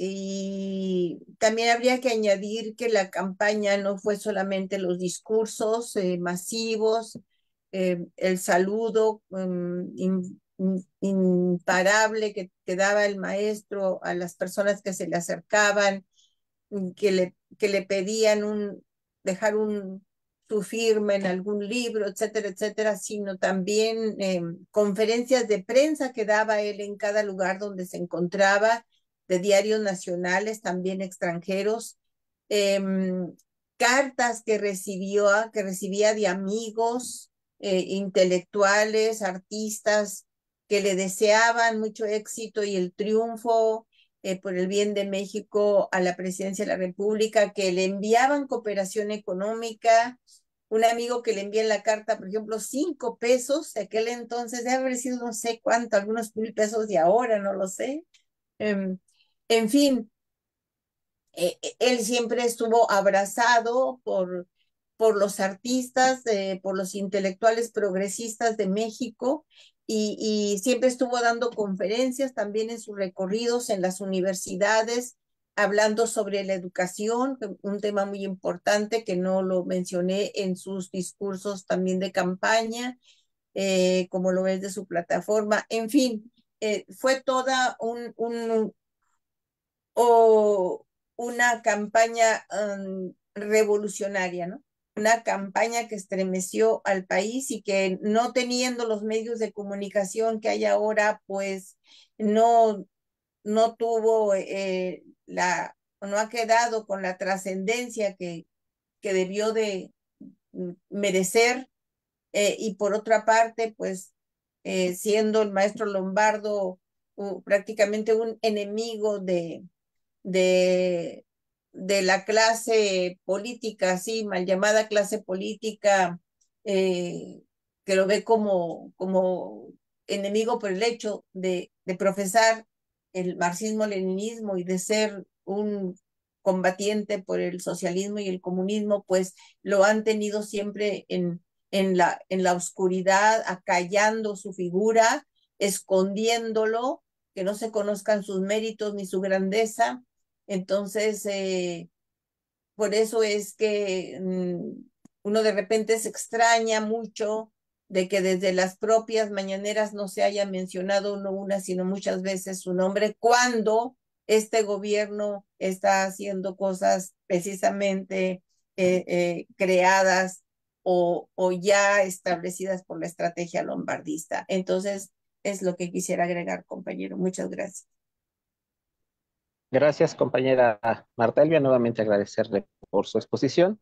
Speaker 3: Y también habría que añadir que la campaña no fue solamente los discursos masivos, el saludo imparable que daba el maestro a las personas que se le acercaban, que le pedían dejar su firma en algún libro, etcétera, etcétera, sino también conferencias de prensa que daba él en cada lugar donde se encontraba, de diarios nacionales, también extranjeros, eh, cartas que recibía de amigos, intelectuales, artistas, que le deseaban mucho éxito y el triunfo por el bien de México a la presidencia de la República, que le enviaban cooperación económica, un amigo que le envié en la carta, por ejemplo, 5 pesos, de aquel entonces, debe haber sido no sé cuánto, algunos 1000 pesos de ahora, no lo sé. Em, en fin, él siempre estuvo abrazado por los artistas, por los intelectuales progresistas de México y siempre estuvo dando conferencias también en sus recorridos en las universidades, hablando sobre la educación, un tema muy importante que no lo mencioné en sus discursos también de campaña, como lo es de su plataforma. En fin, fue toda o una campaña revolucionaria, ¿no? Una campaña que estremeció al país y que no teniendo los medios de comunicación que hay ahora, pues no, no tuvo no ha quedado con la trascendencia que debió de merecer. Y por otra parte, pues siendo el maestro Lombardo prácticamente un enemigo de, de la clase política, así mal llamada clase política, eh, que lo ve como enemigo por el hecho de profesar el marxismo-leninismo y de ser un combatiente por el socialismo y el comunismo, pues lo han tenido siempre en la oscuridad, acallando su figura, escondiéndolo, que no se conozcan sus méritos ni su grandeza. Entonces, por eso es que uno de repente se extraña mucho de que desde las propias mañaneras no se haya mencionado no una, sino muchas veces su nombre, cuando este gobierno está haciendo cosas precisamente creadas o ya establecidas por la estrategia lombardista. Entonces, es lo que quisiera agregar, compañero. Muchas gracias.
Speaker 2: Gracias, compañera Marta Elvia, nuevamente agradecerle por su exposición.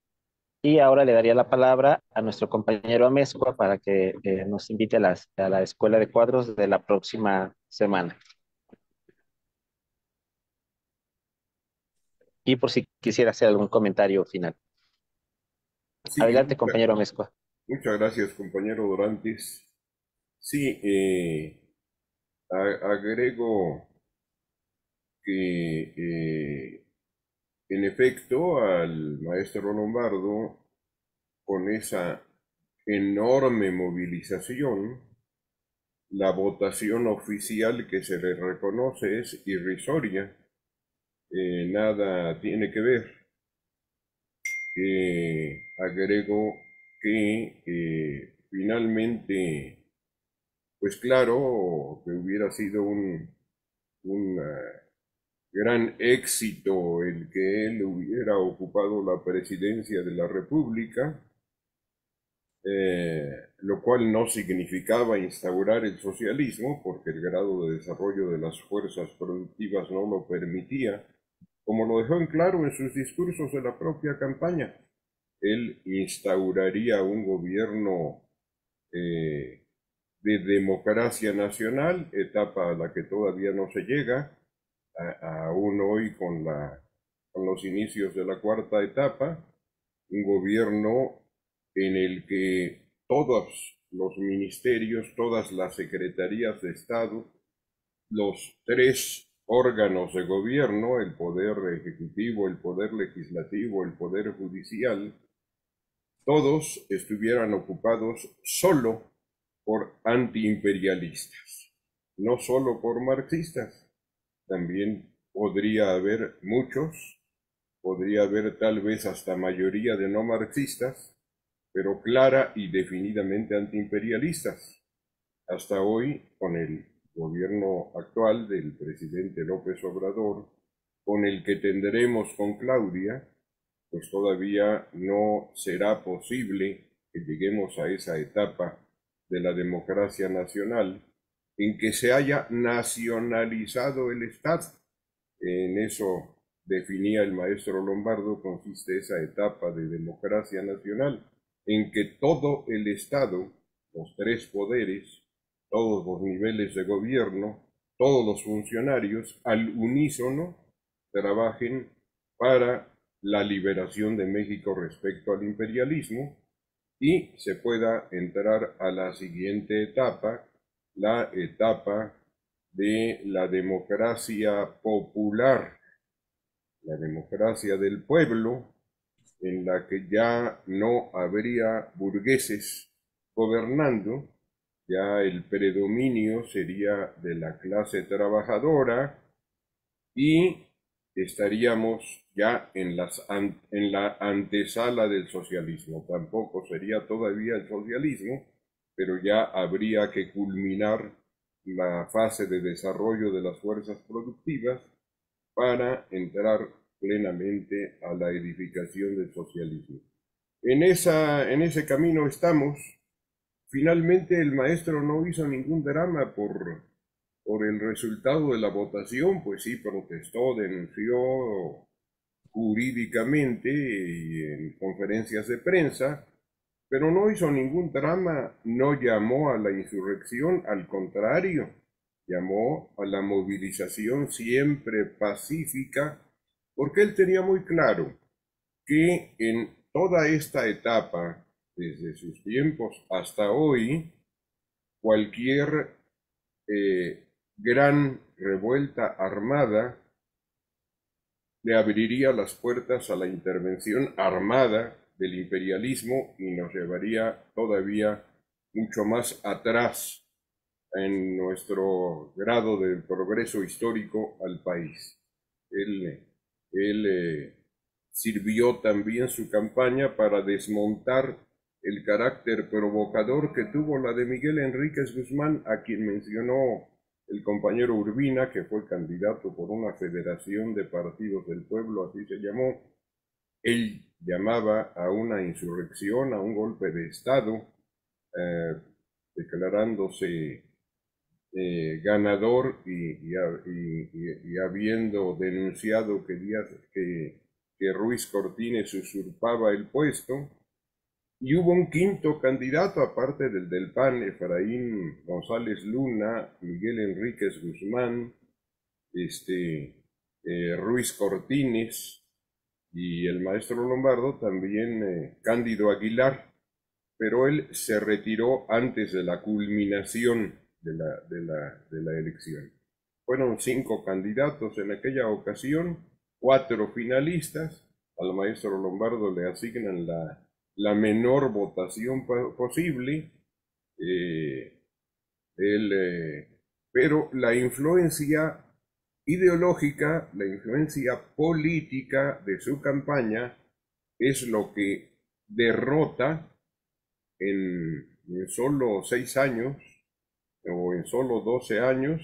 Speaker 2: Y ahora le daría la palabra a nuestro compañero Amezcua para que nos invite a la Escuela de Cuadros de la próxima semana. Y por si quisiera hacer algún comentario final.
Speaker 4: Sí,
Speaker 2: Adelante, compañero Amezcua.
Speaker 4: muchas gracias, compañero Dorantes. Sí, agrego que en efecto al maestro Lombardo, con esa enorme movilización, la votación oficial que se le reconoce es irrisoria, nada tiene que ver. Agrego que finalmente, pues claro, que hubiera sido un gran éxito el que él hubiera ocupado la presidencia de la República, lo cual no significaba instaurar el socialismo, porque el grado de desarrollo de las fuerzas productivas no lo permitía, como lo dejó en claro en sus discursos de la propia campaña. Él instauraría un gobierno de democracia nacional, etapa a la que todavía no se llega, aún hoy con los inicios de la cuarta etapa, un gobierno en el que todos los ministerios, todas las secretarías de Estado, los 3 órganos de gobierno, el poder ejecutivo, el poder legislativo, el poder judicial, todos estuvieran ocupados solo por antiimperialistas, no solo por marxistas. También podría haber muchos, podría haber tal vez hasta mayoría de no marxistas, pero clara y definidamente antiimperialistas. Hasta hoy, con el gobierno actual del presidente López Obrador, con el que tendremos con Claudia, pues todavía no será posible que lleguemos a esa etapa de la democracia nacional en que se haya nacionalizado el Estado. En eso definía el maestro Lombardo, consiste esa etapa de democracia nacional, en que todo el Estado, los 3 poderes, todos los niveles de gobierno, todos los funcionarios, al unísono, trabajen para la liberación de México respecto al imperialismo y se pueda entrar a la siguiente etapa, la etapa de la democracia popular, la democracia del pueblo, en la que ya no habría burgueses gobernando, ya el predominio sería de la clase trabajadora y estaríamos ya en la antesala del socialismo. Tampoco sería todavía el socialismo, pero ya habría que culminar la fase de desarrollo de las fuerzas productivas para entrar plenamente a la edificación del socialismo. En ese camino estamos. Finalmente el maestro no hizo ningún drama por el resultado de la votación, pues sí protestó, denunció jurídicamente y en conferencias de prensa, pero no hizo ningún drama, no llamó a la insurrección, al contrario, llamó a la movilización siempre pacífica, porque él tenía muy claro que en toda esta etapa, desde sus tiempos hasta hoy, cualquier gran revuelta armada le abriría las puertas a la intervención armada del imperialismo y nos llevaría todavía mucho más atrás en nuestro grado de progreso histórico al país. Él sirvió también su campaña para desmontar el carácter provocador que tuvo la de Miguel Enríquez Guzmán, a quien mencionó el compañero Urbina, que fue candidato por una federación de partidos del pueblo, así se llamó. Él llamaba a una insurrección, a un golpe de Estado, declarándose ganador y habiendo denunciado que Ruiz Cortines usurpaba el puesto. Y hubo un quinto candidato, aparte del PAN, Efraín González Luna, Miguel Enríquez Guzmán, Ruiz Cortines y el maestro Lombardo, también Cándido Aguilar, pero él se retiró antes de la culminación de la elección. Fueron 5 candidatos en aquella ocasión, 4 finalistas. Al maestro Lombardo le asignan la menor votación posible, pero la influencia ideológica, la influencia política de su campaña es lo que derrota en solo 6 años o en solo 12 años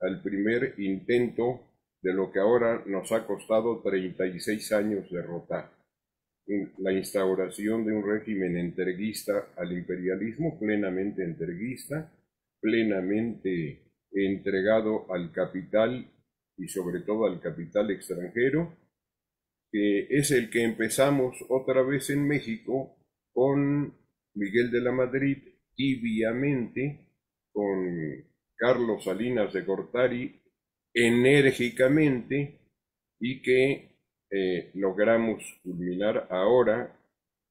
Speaker 4: al primer intento de lo que ahora nos ha costado 36 años derrotar. La instauración de un régimen entreguista al imperialismo, plenamente entreguista, plenamente entregado al capital y sobre todo al capital extranjero, que es el que empezamos otra vez en México con Miguel de la Madrid, tibiamente, con Carlos Salinas de Gortari, enérgicamente, y que logramos culminar ahora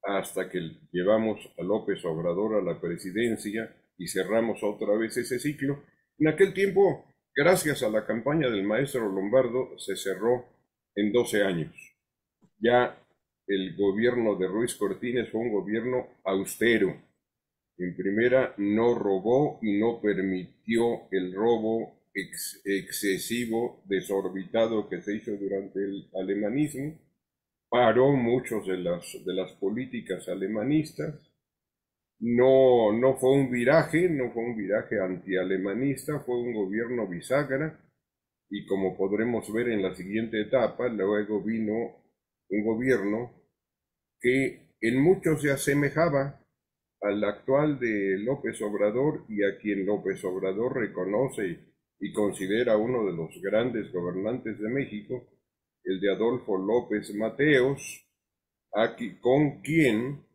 Speaker 4: hasta que llevamos a López Obrador a la presidencia y cerramos otra vez ese ciclo. En aquel tiempo, gracias a la campaña del maestro Lombardo, se cerró en 12 años. Ya el gobierno de Ruiz Cortines fue un gobierno austero. En primera, no robó y no permitió el robo excesivo, desorbitado que se hizo durante el alemanismo. Paró muchas de las políticas alemanistas. No fue un viraje, no fue un viraje antialemanista, fue un gobierno bisagra. Y como podremos ver en la siguiente etapa, luego vino un gobierno que en mucho se asemejaba al actual de López Obrador y a quien López Obrador reconoce y considera uno de los grandes gobernantes de México, el de Adolfo López Mateos, con quien,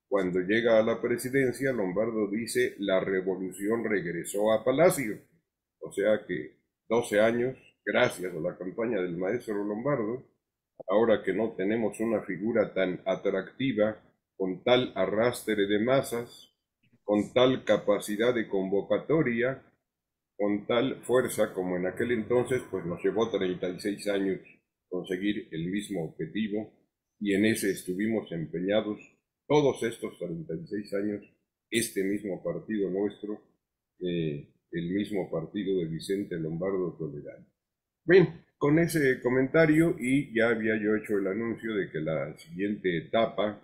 Speaker 4: cuando llega a la presidencia, Lombardo dice, la revolución regresó a Palacio. O sea que 12 años, gracias a la campaña del maestro Lombardo, ahora que no tenemos una figura tan atractiva con tal arrastre de masas, con tal capacidad de convocatoria, con tal fuerza como en aquel entonces, pues nos llevó 36 años conseguir el mismo objetivo y en ese estuvimos empeñados todos estos 36 años, este mismo partido nuestro, el mismo partido de Vicente Lombardo Toledano. Bien, con ese comentario y ya había yo hecho el anuncio de que la siguiente etapa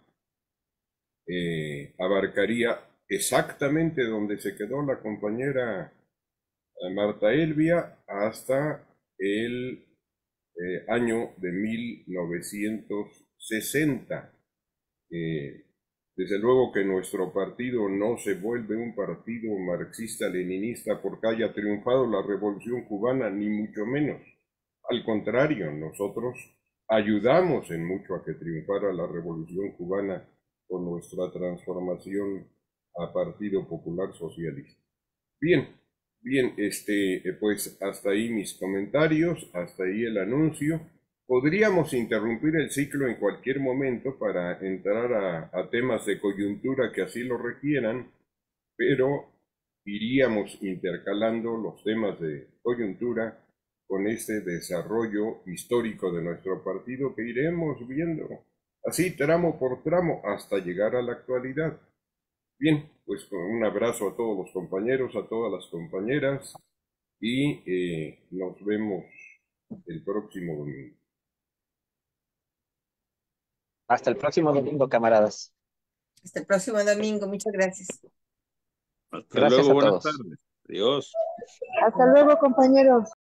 Speaker 4: abarcaría exactamente donde se quedó la compañera Marta Elvia hasta el año de 1960. Desde luego que nuestro partido no se vuelve un partido marxista-leninista porque haya triunfado la Revolución Cubana, ni mucho menos. Al contrario, nosotros ayudamos en mucho a que triunfara la Revolución Cubana con nuestra transformación a Partido Popular Socialista. Bien, pues hasta ahí mis comentarios, hasta ahí el anuncio. Podríamos interrumpir el ciclo en cualquier momento para entrar a temas de coyuntura que así lo requieran, pero iríamos intercalando los temas de coyuntura con este desarrollo histórico de nuestro partido que iremos viendo así tramo por tramo hasta llegar a la actualidad. Bien, pues un abrazo a todos los compañeros, a todas las compañeras y nos vemos el próximo domingo.
Speaker 2: Hasta el próximo domingo, camaradas.
Speaker 3: Hasta el próximo domingo. Muchas gracias.
Speaker 7: Hasta
Speaker 2: Gracias
Speaker 7: luego,
Speaker 2: a
Speaker 7: buenas
Speaker 2: todos.
Speaker 7: tardes. Adiós.
Speaker 5: Hasta luego, compañeros.